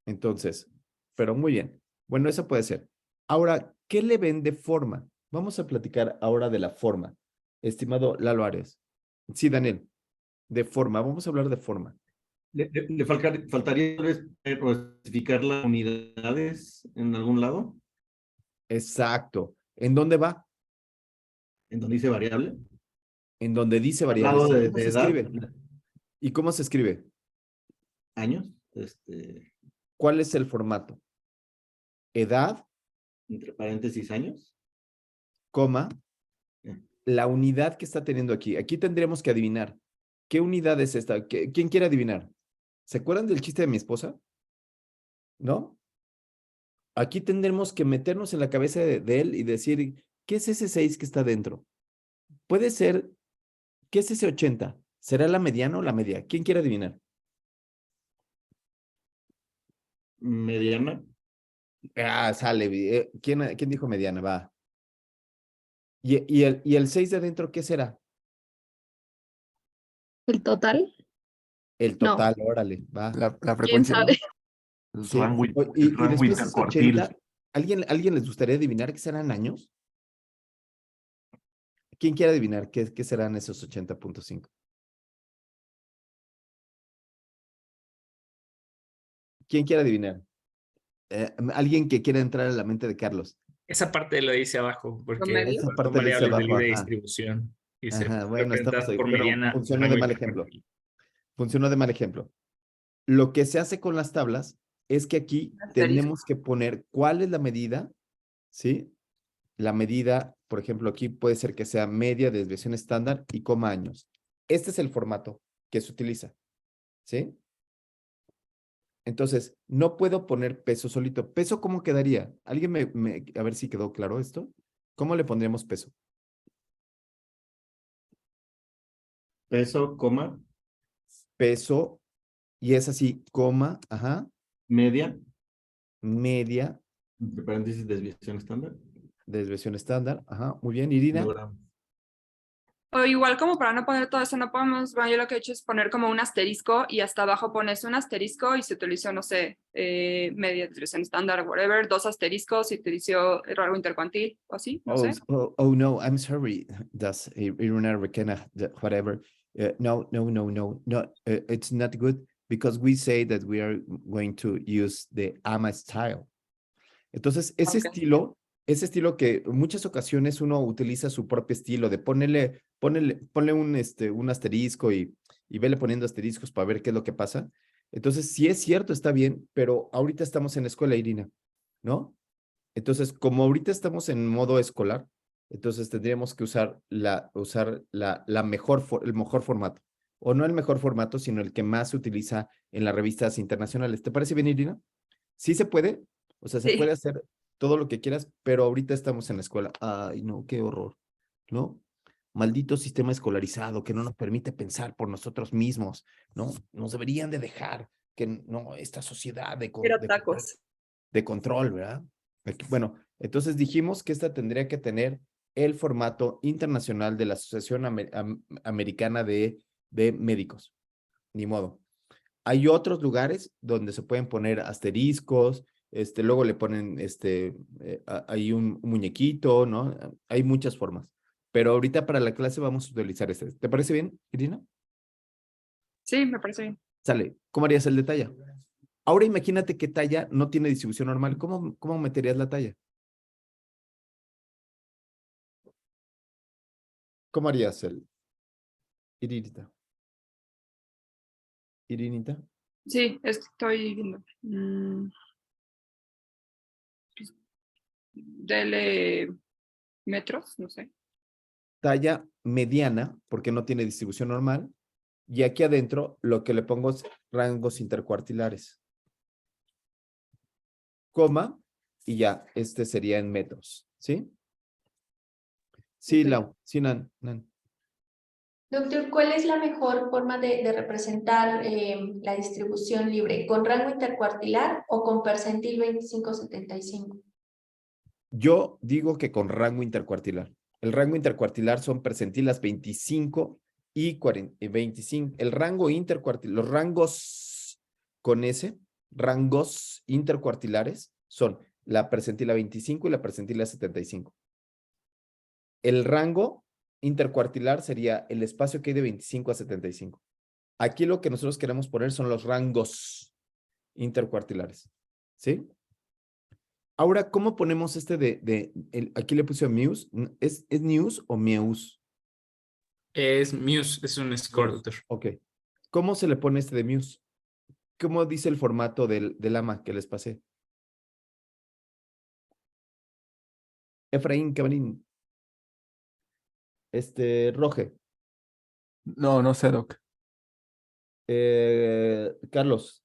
Entonces, pero muy bien. Bueno, eso puede ser. Ahora, ¿qué le ven de forma? Vamos a platicar ahora de la forma. Estimado Lalo Arias. Sí, Daniel, de forma. Vamos a hablar de forma. Faltaría tal vez especificar las unidades en algún lado, Exacto. ¿En dónde va? en donde dice variable. En donde dice Al variable. lado ¿Sí? de, ¿Cómo de se edad, escribe? ¿Y cómo se escribe? años, ¿Cuál es el formato? Edad, entre paréntesis años. coma, Eh, la unidad que está teniendo aquí. Aquí tendríamos que adivinar. ¿Qué unidad es esta? ¿Quién quiere adivinar? ¿Se acuerdan del chiste de mi esposa? ¿No? Aquí tendremos que meternos en la cabeza de él y decir, ¿qué es ese 6 que está dentro? Puede ser, ¿qué es ese 80? ¿Será la mediana o la media? ¿Quién quiere adivinar? Mediana. Sale. ¿Quién dijo mediana? Va. ¿Y el 6 de adentro qué será? ¿El total? El No. total, órale, va. La ¿Quién frecuencia, ¿no? sabe? El Sí. rango, O- el Y rango después es 80. intercuartil. ¿Alguien les gustaría adivinar qué serán años? ¿Quién quiere adivinar qué serán esos 80.5? ¿Quién quiere adivinar? Alguien que quiera entrar a la mente de Carlos. Esa parte lo dice abajo, porque Promedio. Esa son parte le dice variables de abajo, libre ajá. distribución. Dice, Ajá, bueno, estamos representadas ahí, por pero mediana, funcionó de rango mal ejemplo. intercuartil. Funcionó de mal ejemplo. Lo que se hace con las tablas es que aquí Asterisco. tenemos que poner cuál es la medida, ¿sí? La medida, por ejemplo, aquí puede ser que sea media, desviación estándar y coma años. Este es el formato que se utiliza, ¿sí? Entonces, no puedo poner peso solito. ¿Peso cómo quedaría? ¿Alguien a ver si quedó claro esto? ¿Cómo le pondríamos peso? Peso, coma, Peso, y es así, coma, ajá, media, media, entre paréntesis desviación estándar. desviación estándar, ajá, muy bien, Irina. Kilogramos. O igual como para no poner todo eso, no podemos, bueno, yo lo que he hecho es poner como un asterisco y hasta abajo pones un asterisco y se utilizó, no sé, media desviación estándar, whatever, dos asteriscos y utilizó el rango intercuartil o así, no sé. Oh, no, I'm sorry. That's Irina Requena, whatever. No, it's not good because we say that we are going to use the AMA style. Entonces, ese Ok. estilo que en muchas ocasiones uno utiliza su propio estilo de ponle un asterisco y vele poniendo asteriscos para ver qué es lo que pasa. Entonces, sí es cierto, está bien, pero ahorita estamos en la escuela, Irina, ¿no? Entonces, como ahorita estamos en modo escolar, entonces tendríamos que usar el mejor formato. O no el mejor formato, sino el que más se utiliza en las revistas internacionales. ¿Te parece bien, Irina? Sí se puede, o sea, se Sí. puede hacer todo lo que quieras, pero ahorita estamos en la escuela. Ay, no, qué horror, ¿no? Maldito sistema escolarizado que no nos permite pensar por nosotros mismos, ¿no? Nos deberían de dejar que no, esta sociedad Quiero tacos. de control, ¿verdad? Bueno, entonces dijimos que esta tendría que tener el formato internacional de la Asociación Americana de Médicos. Ni modo. Hay otros lugares donde se pueden poner asteriscos, luego le ponen hay un muñequito, ¿no? Hay muchas formas. Pero ahorita para la clase vamos a utilizar este. ¿Te parece bien, Irina? Sí, me parece bien. Sale. ¿Cómo harías el de talla? Ahora imagínate que talla no tiene distribución normal. ¿Cómo meterías la talla? ¿Cómo harías el Irinita? Irinita. Sí, estoy viendo. Dele metros, no sé. Talla mediana, porque no tiene distribución normal. Y aquí adentro lo que le pongo es rangos intercuartilares. Coma, y ya, este sería en metros, ¿sí? Sí, Ok. Lau, sí, Nan. Doctor, ¿cuál es la mejor forma de representar la distribución libre? ¿Con rango intercuartilar o con percentil 25-75? Yo digo que con rango intercuartilar. El rango intercuartilar son percentilas 25 y 25. El rango intercuartilar, los rangos con S, rangos intercuartilares son la percentila 25 y la percentila 75. El rango intercuartilar sería el espacio que hay de 25 a 75. Aquí lo que nosotros queremos poner son los rangos intercuartilares. ¿Sí? Ahora, ¿cómo ponemos este aquí le puse a Muse? ¿Es News o Meus? Es Muse, es un score, doctor. Ok. ¿Cómo se le pone este de Muse? ¿Cómo dice el formato del AMA que les pasé? Efraín, Cabrín. Roge. No, no sé, Doc. Carlos.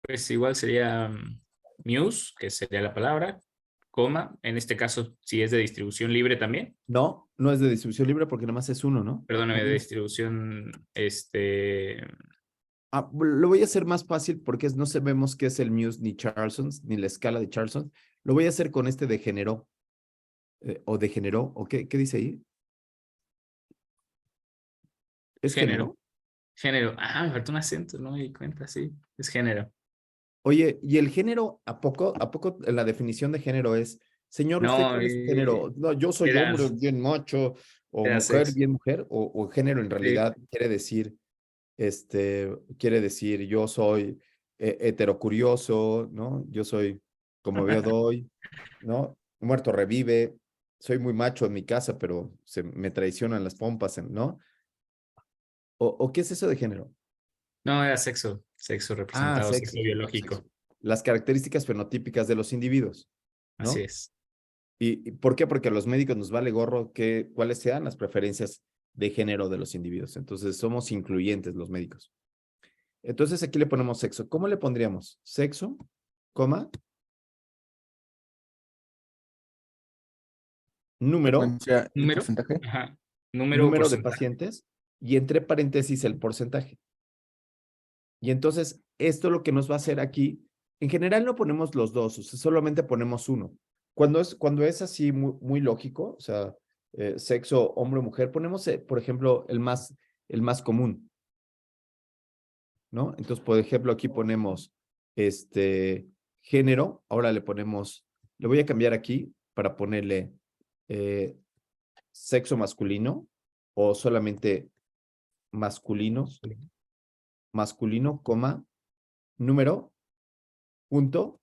Pues igual sería Muse, que sería la palabra, coma, en este caso, si es de distribución libre también. No, no es de distribución libre porque nada más es uno, ¿no? Perdóname, de distribución, Lo voy a hacer más fácil porque no sabemos qué es el Muse ni Charleston, ni la escala de Charleston. Lo voy a hacer con este de generó. O degeneró, ¿o qué dice ahí? ¿Es género? Género. Me faltó un acento, no me di cuenta, sí. Es género. Oye, ¿y el género, a poco la definición de género es, señor, ¿usted No, cuál es su género? No, yo soy era- hombre bien macho, o era mujer sexo. bien mujer, o género en realidad quiere decir, yo soy heterocurioso, ¿no? Yo soy como veo doy, ¿no? Muerto revive, soy muy macho en mi casa, pero me traicionan las pompas, ¿no? ¿O qué es eso de género? No, era sexo. Sexo representado, sexo Sexo. biológico. Las características fenotípicas de los individuos, ¿no? Así es. ¿Y por qué? Porque a los médicos nos vale gorro cuáles sean las preferencias de género de los individuos. Entonces, somos incluyentes los médicos. Entonces, aquí le ponemos sexo. ¿Cómo le pondríamos? Sexo, coma, número, Frecuencia y ¿Número? porcentaje. Ajá. número de Porcentaje. pacientes y entre paréntesis el porcentaje. Y entonces, esto lo que nos va a hacer aquí, en general no ponemos los dos, o sea, solamente ponemos uno. Cuando es así muy lógico, o sea, sexo, hombre o mujer, ponemos, por ejemplo, el más común, ¿no? Entonces, por ejemplo, aquí ponemos género, ahora le voy a cambiar aquí para ponerle sexo masculino o solamente masculino, coma, número, punto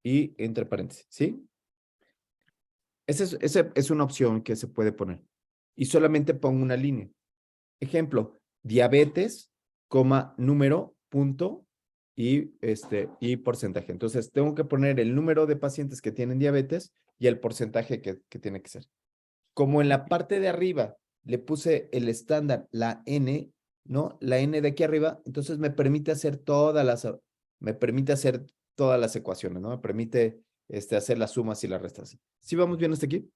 y entre paréntesis, ¿sí? Esa es una opción que se puede poner. Y solamente pongo una línea. Ejemplo, diabetes, coma, número, punto y porcentaje. Entonces, tengo que poner el número de pacientes que tienen diabetes y el porcentaje que tiene que ser. Como en la parte de arriba le puse el estándar, la N, ¿no? La N de aquí arriba, entonces me permite hacer todas las ecuaciones, ¿no? Me permite hacer las sumas y las restas. ¿Sí vamos bien hasta aquí?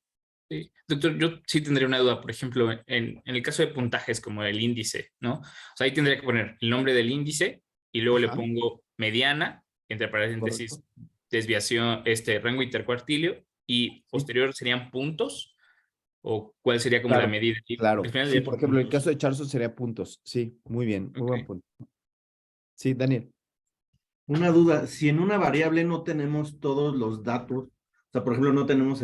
Sí. Doctor, yo sí tendría una duda, por ejemplo, en el caso de puntajes como el índice, ¿no? O sea, ahí tendría que poner el nombre del índice y luego le pongo mediana, entre paréntesis, Correcto. desviación, rango intercuartilio y posterior serían puntos, o cuál sería como la medida. Claro. Al final Sí, sería por por ejemplo, en el puntos. caso de Charleston sería puntos. Sí, muy bien, muy buen Ok. punto. Sí, Daniel. Una duda, si en una variable no tenemos todos los datos, o sea, por ejemplo, no tenemos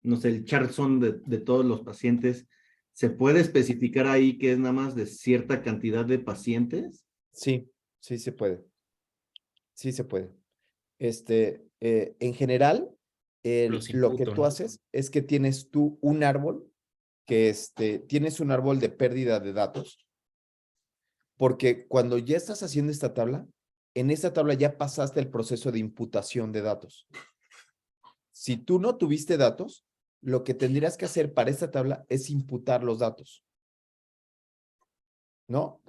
no sé, el Charleston de todos los pacientes, ¿se puede especificar ahí que es nada más de cierta cantidad de pacientes? Sí, sí se puede. Sí se puede. En general, Los lo que imputo, tú ¿no? haces es que tienes tú un árbol tienes un árbol de pérdida de datos, porque cuando ya estás haciendo esta tabla, en esta tabla ya pasaste el proceso de imputación de datos. Si tú no tuviste datos, lo que tendrías que hacer para esta tabla es imputar los datos. ¿No?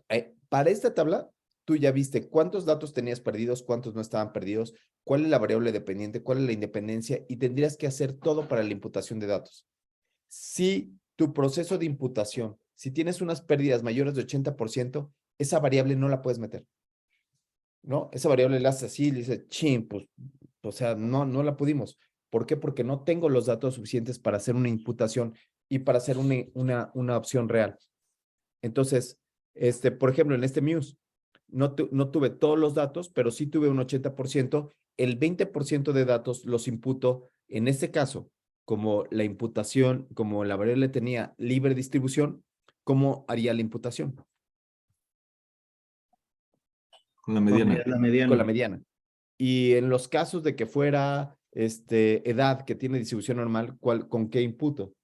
Para esta tabla, tú ya viste cuántos datos tenías perdidos, cuántos no estaban perdidos, cuál es la variable dependiente, cuál es la independencia, y tendrías que hacer todo para la imputación de datos. Si tu proceso de imputación, si tienes unas pérdidas mayores de 80%, esa variable no la puedes meter, ¿no? Esa variable la haces así y le dices, chin, pues, o sea, no la pudimos. ¿Por qué? Porque no tengo los datos suficientes para hacer una imputación y para hacer una opción real. Entonces, por ejemplo, en este Muse, no tuve todos los datos, pero sí tuve un 80%. El 20% de datos los imputo, en este caso, como la imputación, como la variable tenía libre distribución, ¿cómo haría la imputación? Con la mediana. La mediana. Con la mediana. Y en los casos de que fuera edad que tiene distribución normal, ¿con qué imputo?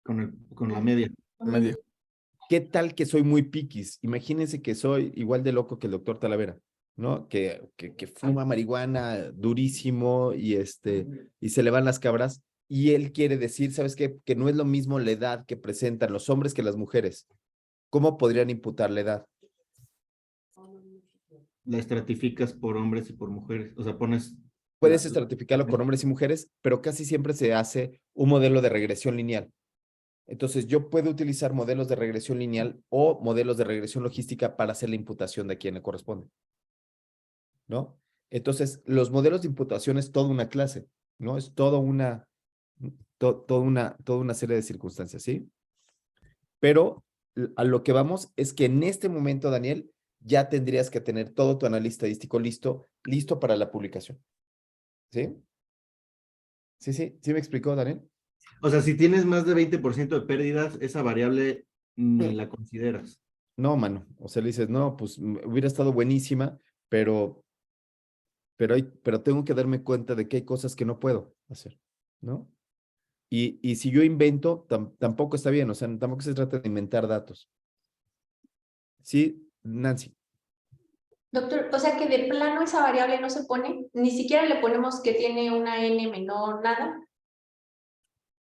Con la media. Media. ¿Qué tal que soy muy piquis? Imagínense que soy igual de loco que el doctor Talavera, ¿no? Que fuma marihuana durísimo y se le van las cabras y él quiere decir, ¿sabes qué? Que no es lo mismo la edad que presentan los hombres que las mujeres. ¿Cómo podrían imputar la edad? La estratificas por hombres y por mujeres. O sea, pones... Puedes estratificarlo con hombres y mujeres, pero casi siempre se hace un modelo de regresión lineal. Entonces, yo puedo utilizar modelos de regresión lineal o modelos de regresión logística para hacer la imputación de quien le corresponde, ¿no? Entonces, los modelos de imputación es toda una clase, ¿no? Es toda una serie de circunstancias, ¿sí? Pero a lo que vamos es que en este momento, Daniel, ya tendrías que tener todo tu análisis estadístico listo para la publicación, ¿sí? ¿Sí me explicó, Daniel? O sea, si tienes más de 20% de pérdidas, esa variable ni la consideras. No, mano. O sea, le dices, no, pues hubiera estado buenísima, pero tengo que darme cuenta de que hay cosas que no puedo hacer, ¿no? Y si yo invento, tampoco está bien, o sea, tampoco se trata de inventar datos. Sí, Nancy. Doctor, o sea que de plano esa variable no se pone, ni siquiera le ponemos que tiene una n menor, nada.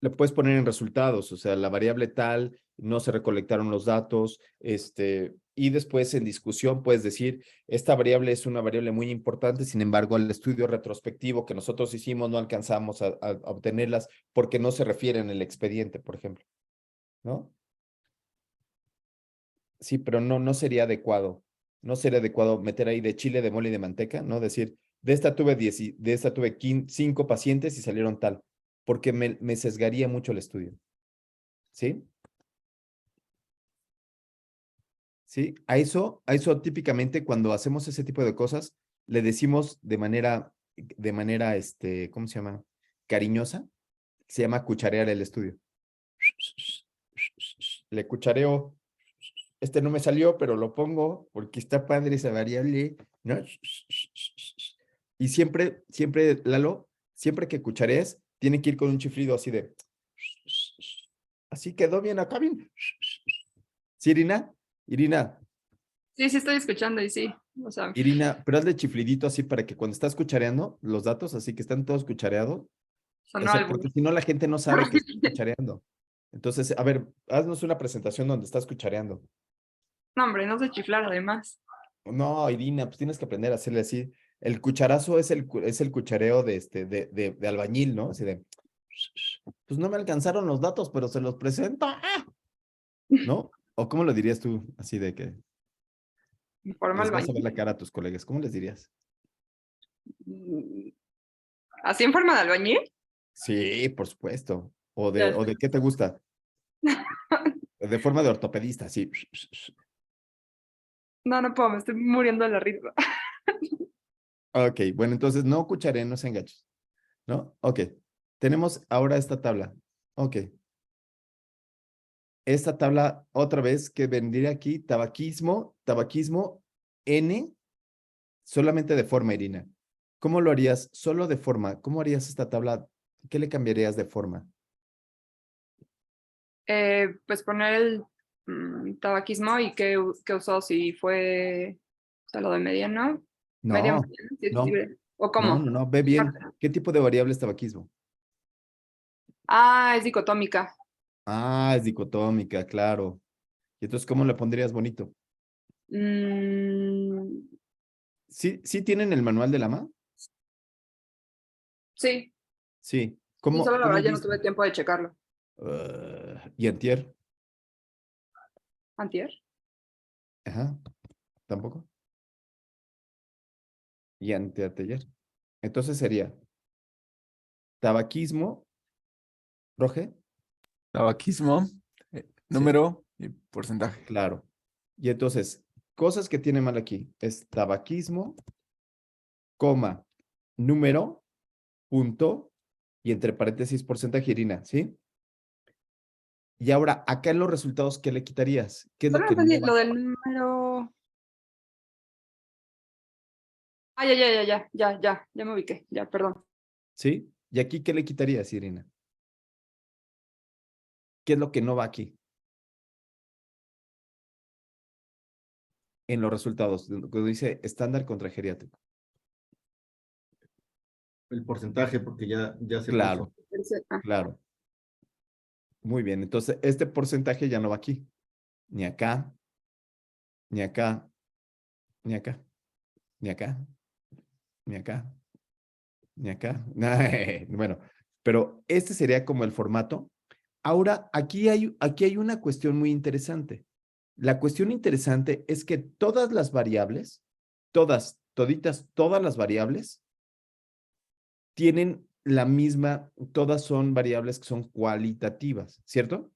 Le puedes poner en resultados, o sea, la variable tal, no se recolectaron los datos, y después en discusión puedes decir, esta variable es una variable muy importante, sin embargo, el estudio retrospectivo que nosotros hicimos no alcanzamos a obtenerlas porque no se refiere en el expediente, por ejemplo, ¿no? Sí, pero no sería adecuado. No sería adecuado meter ahí de chile, de mole y de manteca, ¿no? Decir, de esta tuve 5 pacientes y salieron tal, porque me sesgaría mucho el estudio. ¿Sí? ¿Sí? A eso típicamente cuando hacemos ese tipo de cosas, le decimos de manera, ¿cómo se llama? Cariñosa, se llama cucharear el estudio. Le cuchareo, no me salió, pero lo pongo porque está padre esa variable, ¿no? Y siempre, Lalo, siempre que cucharees, tiene que ir con un chiflido así de, así quedó bien acá, bien. ¿Sí, Irina? Irina. Sí, estoy escuchando y sí. O sea, Irina, pero hazle chiflidito así para que cuando estás cuchareando los datos, así que están todos cuchareados. sonó O sea, algo. porque si no la gente no sabe que estás cuchareando. Entonces, a ver, haznos una presentación donde estás cuchareando. No, hombre, no sé chiflar además. No, Irina, pues tienes que aprender a hacerle así. El cucharazo es el cuchareo de albañil, ¿no? Así de, pues no me alcanzaron los datos, pero se los presento. ¡Ah! ¿No? ¿O cómo lo dirías tú? Así de que Forma les vas a ver albañil. la cara a tus colegas. ¿Cómo les dirías? ¿Así en forma de albañil? Sí, por supuesto. ¿O Ya de qué te gusta? De forma de ortopedista, sí. No puedo, me estoy muriendo de la risa. Ok, bueno, entonces no cuchareen, no se enganches, ¿no? Ok, tenemos ahora esta tabla. Ok. Esta tabla, otra vez, que vendría aquí, tabaquismo, N, solamente de forma, Irina. ¿Cómo lo harías? Solo de forma. ¿Cómo harías esta tabla? ¿Qué le cambiarías de forma? Pues poner el tabaquismo y qué usó, si fue, o sea, lo de mediano. Media No, mediana, si es no, libre. ¿O cómo? ve bien. ¿Qué tipo de variable es tabaquismo? Ah, es dicotómica. Ah, es dicotómica, claro. ¿Y entonces cómo le pondrías bonito? Mm, ¿Sí tienen el manual de Lama? sí, Sí. y solo la ¿Cómo verdad ya no dice? tuve tiempo de checarlo. ¿Y antier? ¿Antier? Ajá, tampoco. Y anteayer. Entonces sería tabaquismo, Roge, Tabaquismo, número y porcentaje. claro. Y entonces, cosas que tiene mal aquí es tabaquismo, coma, número, punto, y entre paréntesis porcentaje, Irina, ¿sí? Y ahora, acá en los resultados, ¿qué le quitarías? ¿Qué es lo Solo que no entendí va? lo del número. Ah, ya me ubiqué, ya, perdón. ¿Sí? ¿Y aquí qué le quitarías, Irina? ¿Qué es lo que no va aquí? En los resultados, cuando dice estándar contra geriátrico. El porcentaje, porque ya se Claro, puso. claro. Muy bien, entonces este porcentaje ya no va aquí. Ni acá, ni acá, ni acá, ni acá, ni acá, ni acá. Bueno, pero este sería como el formato. Ahora, aquí hay una cuestión muy interesante. La cuestión interesante es que todas las variables, todas las variables tienen la misma, todas son variables que son cualitativas, ¿cierto?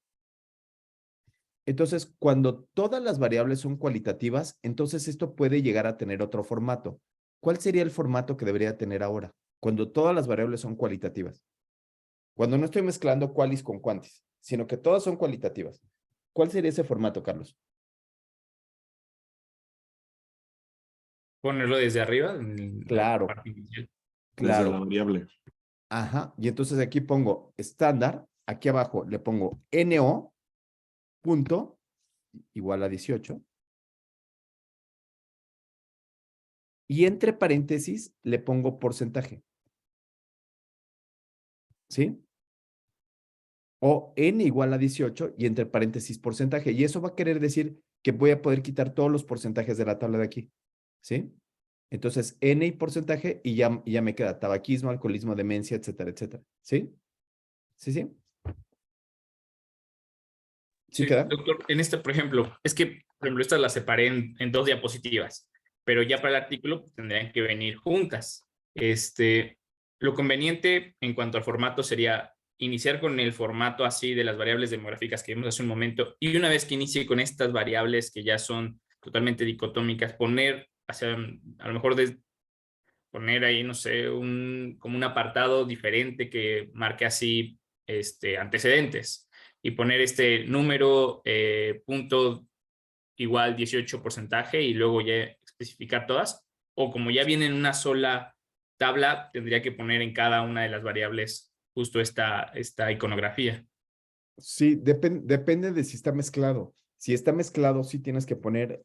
Entonces, cuando todas las variables son cualitativas, entonces esto puede llegar a tener otro formato. ¿Cuál sería el formato que debería tener ahora? Cuando todas las variables son cualitativas. Cuando no estoy mezclando cualis con cuantis, sino que todas son cualitativas. ¿Cuál sería ese formato, Carlos? Ponerlo desde arriba, en la Claro, parte inicial. Desde la claro. variable. Ajá. Y entonces aquí pongo estándar, aquí abajo le pongo NO, punto, igual a 18. Y entre paréntesis le pongo porcentaje. ¿Sí? O n igual a 18 y entre paréntesis porcentaje. Y eso va a querer decir que voy a poder quitar todos los porcentajes de la tabla de aquí. ¿Sí? Entonces, n y porcentaje y ya me queda tabaquismo, alcoholismo, demencia, etcétera, etcétera. ¿Sí? ¿Sí, sí? ¿Sí Sí, queda? doctor, en esta, por ejemplo, es que, por ejemplo, estas las separé en 2 diapositivas, pero ya para el artículo tendrían que venir juntas. Lo conveniente en cuanto al formato sería iniciar con el formato así de las variables demográficas que vimos hace un momento, y una vez que inicie con estas variables que ya son totalmente dicotómicas, poner, a lo mejor poner ahí, no sé, como un apartado diferente que marque así antecedentes y poner este número, punto igual 18 porcentaje y luego ya especificar todas, o como ya viene en una sola tabla, tendría que poner en cada una de las variables justo esta iconografía. Sí, depende de si está mezclado. Si está mezclado, sí tienes que poner,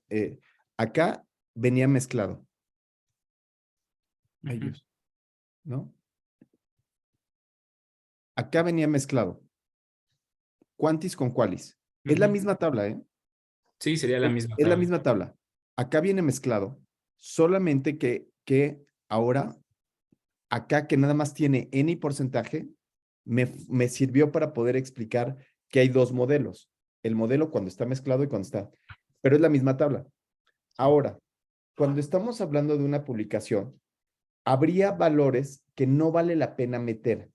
acá venía mezclado. Ay, Dios. ¿No? Acá venía mezclado. Quantis con qualis. Es la misma tabla, ¿eh? Sí, sería la misma Es la tabla. misma tabla. Acá viene mezclado, solamente que ahora, acá que nada más tiene n y porcentaje, me sirvió para poder explicar que hay dos modelos. El modelo cuando está mezclado y cuando está. Pero es la misma tabla. Ahora, cuando estamos hablando de una publicación, habría valores que no vale la pena meter.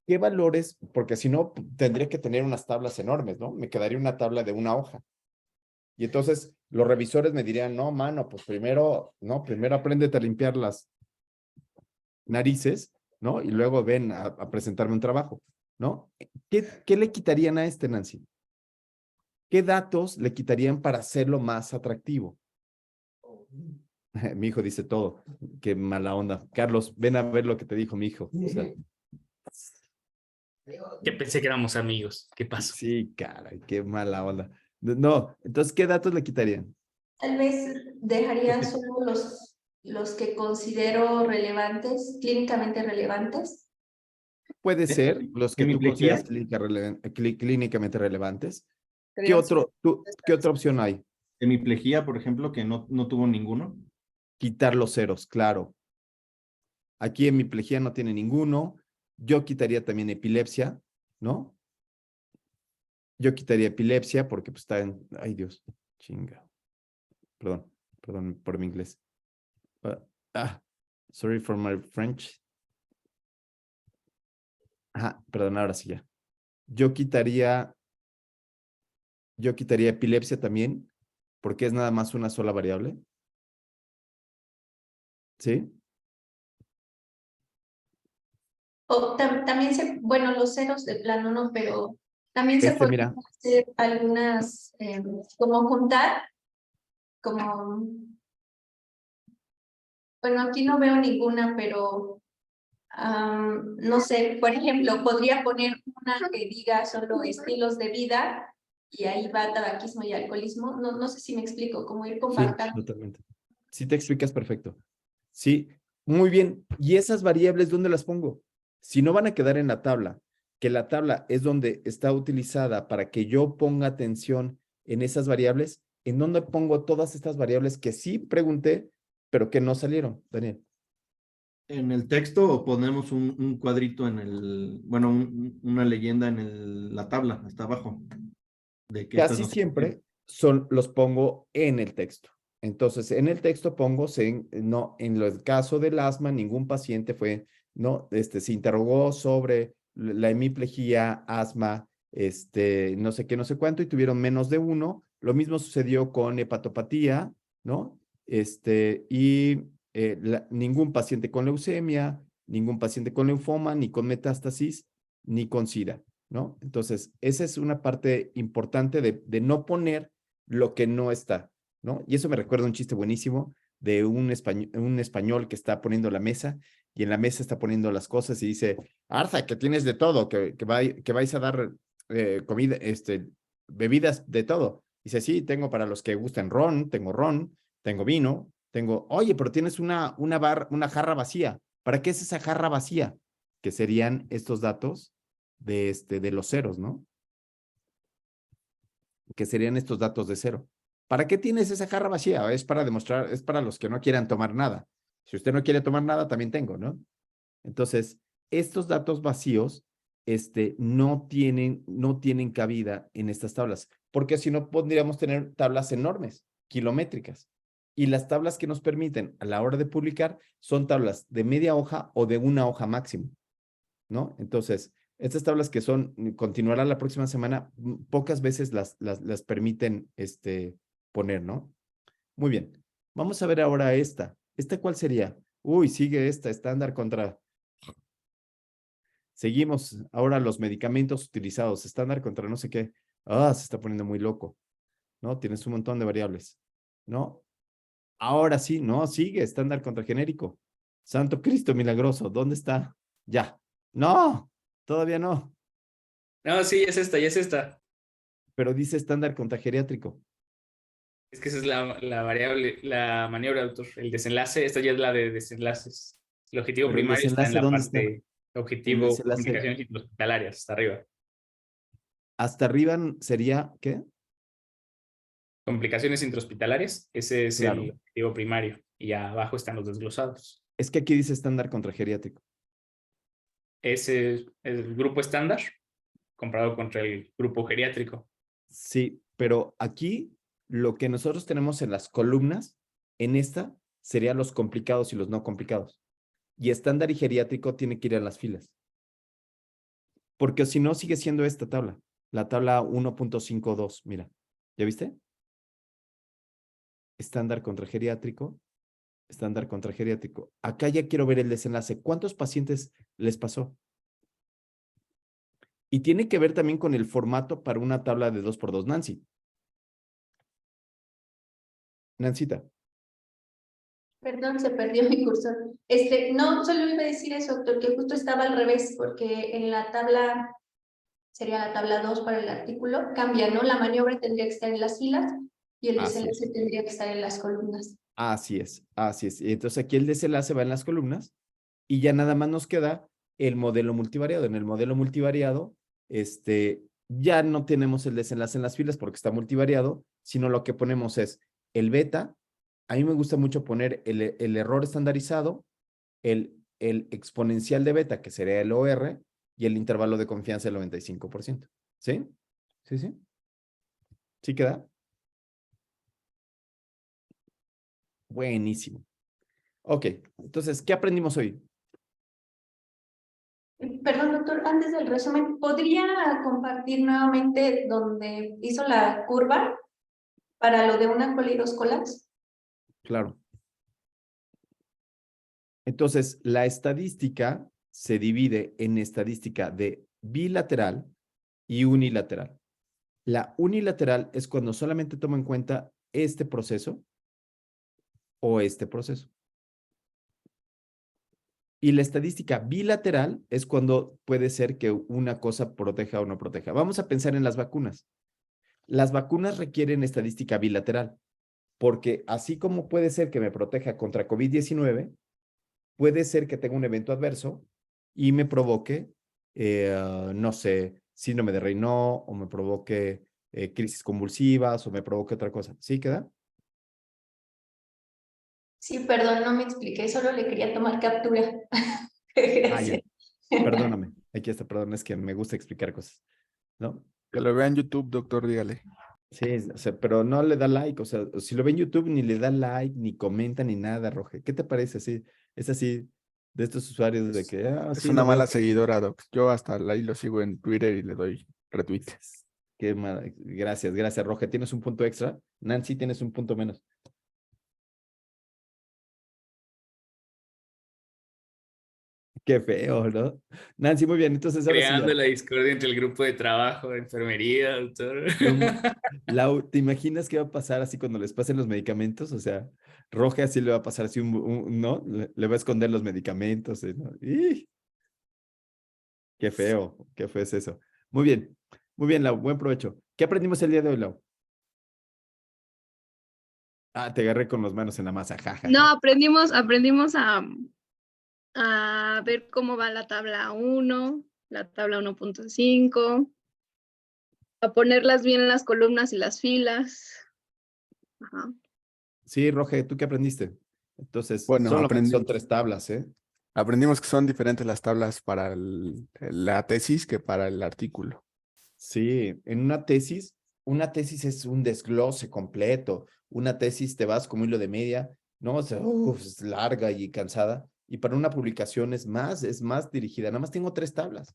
¿Qué valores? Porque si no, tendría que tener unas tablas enormes, ¿no? Me quedaría una tabla de una hoja. Y entonces los revisores me dirían, no, mano, pues primero apréndete a limpiar las narices, ¿no? Y luego ven a presentarme un trabajo, ¿no? ¿Qué le quitarían a este, Nancy? ¿Qué datos le quitarían para hacerlo más atractivo? Mi hijo dice todo. Qué mala onda. Carlos, ven a ver lo que te dijo mi hijo. O sea, Ya pensé que éramos amigos. ¿Qué pasó? sí, caray, qué mala onda. No, entonces, ¿qué datos le quitarían? Tal vez dejaría solo los que considero relevantes, clínicamente relevantes. Puede ser los que tú Hemiplejía. consideras clínicamente relevantes. ¿Qué Serían qué otra opción hay? Hemiplejía, por ejemplo, que no tuvo ninguno. Quitar los ceros, claro. Aquí hemiplejía no tiene ninguno. Yo quitaría también epilepsia, ¿no? Yo quitaría epilepsia porque pues, está en... Ay, Dios, chinga. Perdón por mi inglés. Sorry for my French. Ajá, perdón, ahora sí ya. Yo quitaría epilepsia también, porque es nada más una sola variable. ¿Sí? O también bueno, los ceros de plano no, pero también se pueden Mira, hacer algunas, como juntar, como, bueno, aquí no veo ninguna, pero no sé, por ejemplo, podría poner una que diga solo estilos de vida y ahí va tabaquismo y alcoholismo. No sé si me explico, como ir sí, compactando. totalmente. Sí te explicas perfecto. Sí, muy bien. ¿Y esas variables dónde las pongo? Si no van a quedar en la tabla, que la tabla es donde está utilizada para que yo ponga atención en esas variables, ¿en dónde pongo todas estas variables que sí pregunté, pero que no salieron, Daniel? En el texto o ponemos un cuadrito en el, bueno, una leyenda en la tabla, hasta abajo, de que estas Casi no se siempre los pongo en el texto. Entonces, en el texto pongo, no, en el caso del asma, ningún paciente fue, no, se interrogó sobre la hemiplegia, asma, no sé qué, no sé cuánto, y tuvieron menos de 1. Lo mismo sucedió con hepatopatía, ¿no? Ningún paciente con leucemia, ningún paciente con linfoma, ni con metástasis, ni con SIDA, ¿no? Entonces, esa es una parte importante de no poner lo que no está, ¿no? Y eso me recuerda un chiste buenísimo de un español que está poniendo la mesa y en la mesa está poniendo las cosas y dice, Arza, que tienes de todo, que vais a dar comida, bebidas de todo. Dice, sí, tengo para los que gusten ron, tengo vino, oye, pero tienes una jarra vacía. ¿Para qué es esa jarra vacía? Que serían estos datos de los ceros, ¿no? Que serían estos datos de cero. ¿Para qué tienes esa jarra vacía? Es para demostrar, es para los que no quieran tomar nada. Si usted no quiere tomar nada, también tengo, ¿no? Entonces, estos datos vacíos, no tienen cabida en estas tablas, porque si no podríamos tener tablas enormes, kilométricas. Y las tablas que nos permiten a la hora de publicar son tablas de media hoja o de una hoja máximo, ¿no? Entonces, estas tablas que continuarán la próxima semana, pocas veces las permiten poner, ¿no? Muy bien. Vamos a ver ahora esta. ¿Esta cuál sería? Uy, sigue esta, estándar contra... Seguimos ahora los medicamentos utilizados, estándar contra no sé qué. Se está poniendo muy loco, ¿no? Tienes un montón de variables, ¿no? Ahora sí, no, sigue, estándar contra genérico. Santo Cristo milagroso, ¿dónde está? Ya. No, todavía no. No, sí, ya es esta. Pero dice estándar contra geriátrico. Es que esa es la variable, la maniobra, autor. El desenlace, esta ya es la de desenlaces. El objetivo Pero el primario está en desenlace, la ¿dónde está? parte El objetivo, desenlace complicaciones intrahospitalarias, hasta arriba. hasta arriba sería, ¿qué? Complicaciones intrahospitalarias, ese es el Claro. objetivo primario. Y abajo están los desglosados. Es que aquí dice estándar contra geriátrico. Ese es el grupo estándar comparado contra el grupo geriátrico. Sí, pero aquí lo que nosotros tenemos en las columnas, en esta, serían los complicados y los no complicados. Y estándar y geriátrico tiene que ir a las filas. Porque si no, sigue siendo esta tabla. La tabla 1.52, mira. ¿Ya viste? Estándar contra geriátrico. Estándar contra geriátrico. Acá ya quiero ver el desenlace. ¿Cuántos pacientes les pasó? Y tiene que ver también con el formato para una tabla de 2x2, Nancy. Nancita. Perdón, se perdió mi cursor. No, solo iba a decir eso, doctor, que justo estaba al revés, porque en la tabla, sería la tabla 2 para el artículo, cambia, ¿no? La maniobra tendría que estar en las filas y el desenlace tendría que estar en las columnas. Así es, así es. Y entonces aquí el desenlace va en las columnas y ya nada más nos queda el modelo multivariado. En el modelo multivariado, ya no tenemos el desenlace en las filas porque está multivariado, sino lo que ponemos es el beta. A mí me gusta mucho poner el error estandarizado, el exponencial de beta, que sería el OR, y el intervalo de confianza del 95%. ¿Sí? ¿Sí, sí? ¿Sí queda? Buenísimo. Ok, entonces, ¿qué aprendimos hoy? Perdón, doctor, antes del resumen, ¿podría compartir nuevamente donde hizo la curva para lo de una cola y dos colas? Claro. Entonces, la estadística se divide en estadística de bilateral y unilateral. La unilateral es cuando solamente toma en cuenta este proceso o este proceso. Y la estadística bilateral es cuando puede ser que una cosa proteja o no proteja. Vamos a pensar en las vacunas. Las vacunas requieren estadística bilateral, porque así como puede ser que me proteja contra COVID-19, puede ser que tenga un evento adverso y me provoque, no sé, síndrome de Raynaud, o me provoque crisis convulsivas, o me provoque otra cosa. ¿Sí queda? Sí, perdón, no me expliqué, solo le quería tomar captura. Ah, ya. Gracias. Perdóname. Aquí está, perdón, es que me gusta explicar cosas, ¿no? Que lo vea en YouTube, doctor, dígale. Sí, o sea, pero no le da like, o sea, si lo ve en YouTube ni le da like, ni comenta, ni nada, Roge. ¿Qué te parece así? Es así, de estos usuarios de que, Es sí, una lo veo. mala seguidora, doc. Yo hasta ahí lo sigo en Twitter y le doy retweet. Gracias, gracias, Roge. ¿Tienes un punto extra? Nancy, tienes un punto menos. Qué feo, ¿no? Nancy, muy bien, entonces ahora sí ya. Creando la discordia entre el grupo de trabajo de enfermería, doctor. No, Lau, ¿te imaginas qué va a pasar así cuando les pasen los medicamentos? O sea, Roge así le va a pasar así ¿no? Le va a esconder los medicamentos, ¿no? ¡Ih! Qué feo es eso. Muy bien, Lau, buen provecho. ¿Qué aprendimos el día de hoy, Lau? Ah, te agarré con las manos en la masa, jajaja. No, aprendimos a ver cómo va la tabla 1, la tabla 1.5, a ponerlas bien en las columnas y las filas. Ajá. Sí, Roge, ¿tú qué aprendiste? Entonces, Bueno, solamente son 3 tablas, ¿eh? aprendimos que son diferentes las tablas para la tesis que para el artículo. Sí, en una tesis es un desglose completo. Una tesis te vas como hilo de media, ¿no? O sea, es larga y cansada. Y para una publicación es más dirigida. Nada más tengo 3 tablas.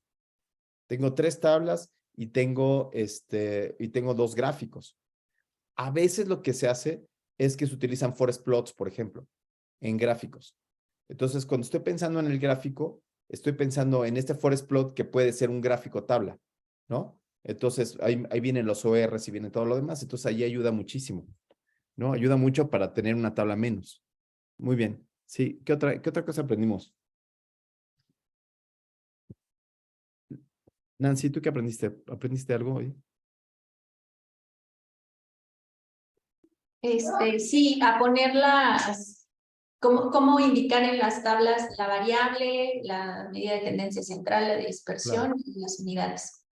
Tengo 3 tablas y tengo 2 gráficos. A veces lo que se hace es que se utilizan forest plots, por ejemplo, en gráficos. Entonces, cuando estoy pensando en el gráfico, estoy pensando en este forest plot que puede ser un gráfico tabla, ¿no? Entonces, ahí vienen los ORs y viene todo lo demás. Entonces, ahí ayuda muchísimo, ¿no? Ayuda mucho para tener una tabla menos. Muy bien. Sí, ¿qué otra cosa aprendimos? Nancy, ¿tú qué aprendiste? ¿Aprendiste algo hoy? Sí, a poner cómo indicar en las tablas la variable, la medida de tendencia central, la dispersión y las unidades.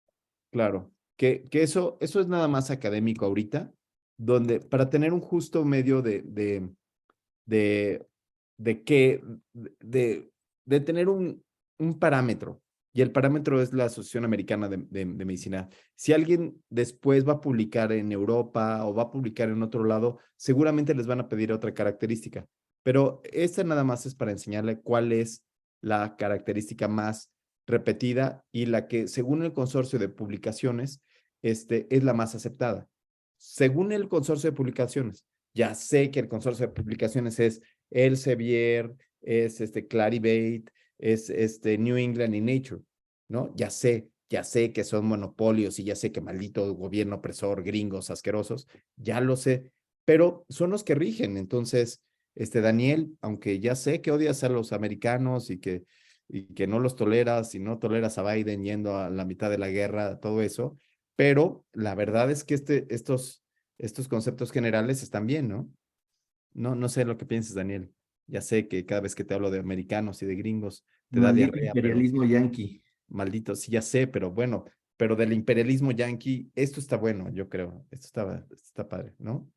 Claro, que eso es nada más académico ahorita, donde para tener un justo medio de, de que, de tener un parámetro, y el parámetro es la Asociación Americana de Medicina. Si alguien después va a publicar en Europa o va a publicar en otro lado, seguramente les van a pedir otra característica, pero esta nada más es para enseñarle cuál es la característica más repetida y la que, según el consorcio de publicaciones, es la más aceptada. Según el consorcio de publicaciones, ya sé que el consorcio de publicaciones es Elsevier, es Clarivate, es New England y Nature, ¿no? Ya sé que son monopolios y ya sé que maldito gobierno opresor, gringos asquerosos, ya lo sé, pero son los que rigen. Entonces, Daniel, aunque ya sé que odias a los americanos y que no los toleras y no toleras a Biden yendo a la mitad de la guerra, todo eso, pero la verdad es que estos conceptos generales están bien, ¿no? No sé lo que piensas, Daniel. Ya sé que cada vez que te hablo de americanos y de gringos te da Maldito diarrea, imperialismo yanqui. maldito, sí, ya sé, pero bueno, pero del imperialismo yanqui, esto está bueno, yo creo. Esto está padre, ¿no?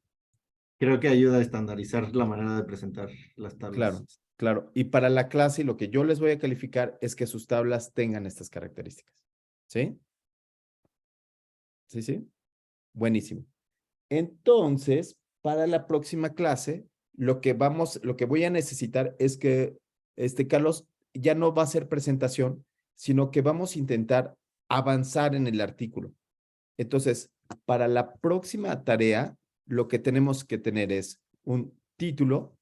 Creo que ayuda a estandarizar la manera de presentar las tablas. Claro, claro. Y para la clase, lo que yo les voy a calificar es que sus tablas tengan estas características. ¿Sí? ¿Sí, sí? Buenísimo. Entonces, para la próxima clase, lo que voy a necesitar es que, Carlos, ya no va a ser presentación, sino que vamos a intentar avanzar en el artículo. Entonces, para la próxima tarea, lo que tenemos que tener es un título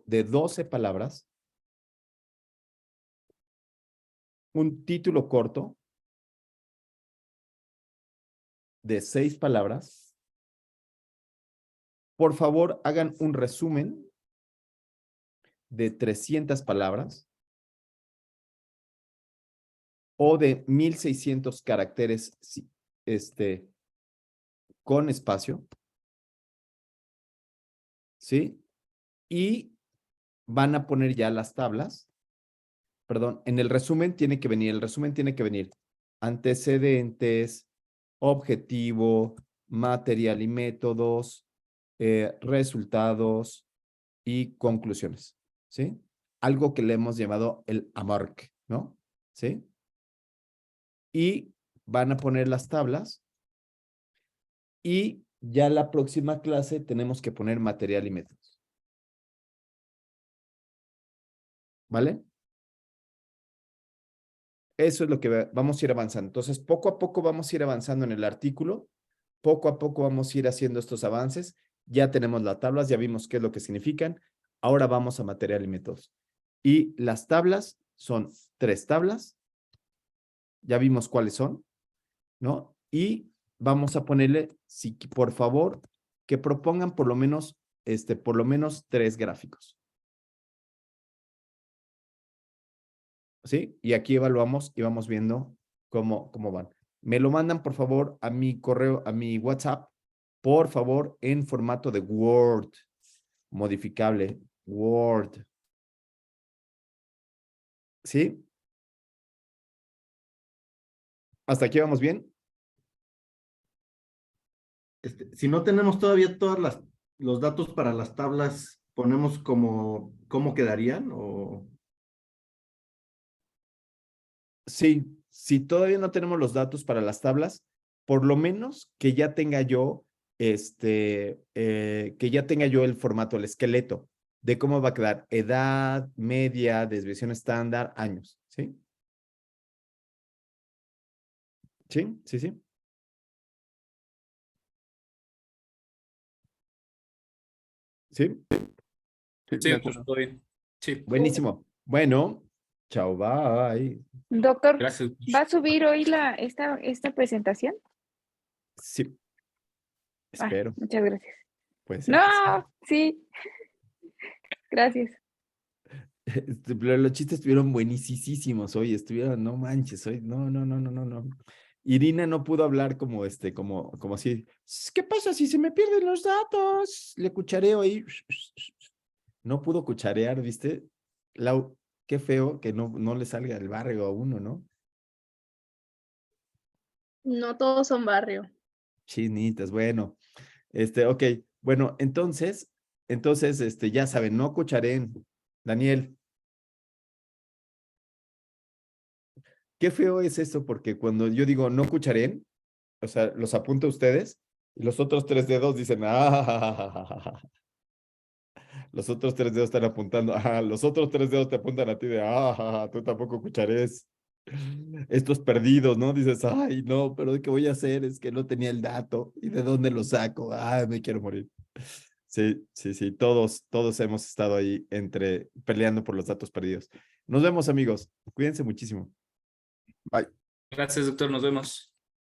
de 12 palabras, un título corto de 6 palabras. Por favor, hagan un resumen de 300 palabras o de 1600 caracteres, con espacio. ¿Sí? Y van a poner ya las tablas. Perdón, en el resumen tiene que venir antecedentes, objetivo, material y métodos, resultados y conclusiones, ¿sí? Algo que le hemos llamado el AMARC, ¿no? ¿Sí? Y van a poner las tablas y ya la próxima clase tenemos que poner material y métodos. ¿Vale? Eso es lo que vamos a ir avanzando. Entonces, poco a poco vamos a ir avanzando en el artículo. Poco a poco vamos a ir haciendo estos avances. Ya tenemos las tablas, ya vimos qué es lo que significan. Ahora vamos a material y métodos. Y las tablas son 3 tablas. Ya vimos cuáles son, ¿no? Y vamos a ponerle, si, por favor, que propongan por lo menos 3 gráficos. ¿Sí? Y aquí evaluamos y vamos viendo cómo van. Me lo mandan, por favor, a mi correo, a mi WhatsApp, por favor, en formato de Word, modificable, Word. ¿Sí? ¿Hasta aquí vamos bien? Si no tenemos todavía los datos para las tablas, ponemos como cómo quedarían o... Sí, si todavía no tenemos los datos para las tablas, por lo menos que ya tenga yo, el formato, el esqueleto de cómo va a quedar edad, media, desviación estándar, años, ¿sí? Sí, sí, sí. ¿Sí? Sí, doctor, todo bien. Sí, Buenísimo. Bueno, chao, bye. Doctor, gracias. ¿va a subir hoy esta presentación? Sí, Ah, espero. muchas gracias. Puede ser que sí. No, sí. Gracias. Pero los chistes estuvieron buenísimos hoy, no manches, hoy, no. Irina no pudo hablar como así, ¿qué pasa si se me pierden los datos? Le cuchareo ahí. No pudo cucharear, ¿viste? Lau, qué feo que no le salga el barrio a uno, ¿no? No todos son barrio. Chinitas, bueno. Ok, bueno, entonces, ya saben, no cucharen. Daniel. Qué feo es eso, porque cuando yo digo no cucharen, o sea, los apunto a ustedes, y los otros 3 dedos dicen, ah, los otros 3 dedos están apuntando, los otros 3 dedos te apuntan a ti de, tú tampoco cuchares. Estos perdidos, ¿no? Dices, ay, no, pero ¿qué voy a hacer? Es que no tenía el dato, ¿y de dónde lo saco? Ay, me quiero morir. Sí, todos hemos estado ahí peleando por los datos perdidos. Nos vemos, amigos. Cuídense muchísimo. Bye. Gracias, doctor. Nos vemos.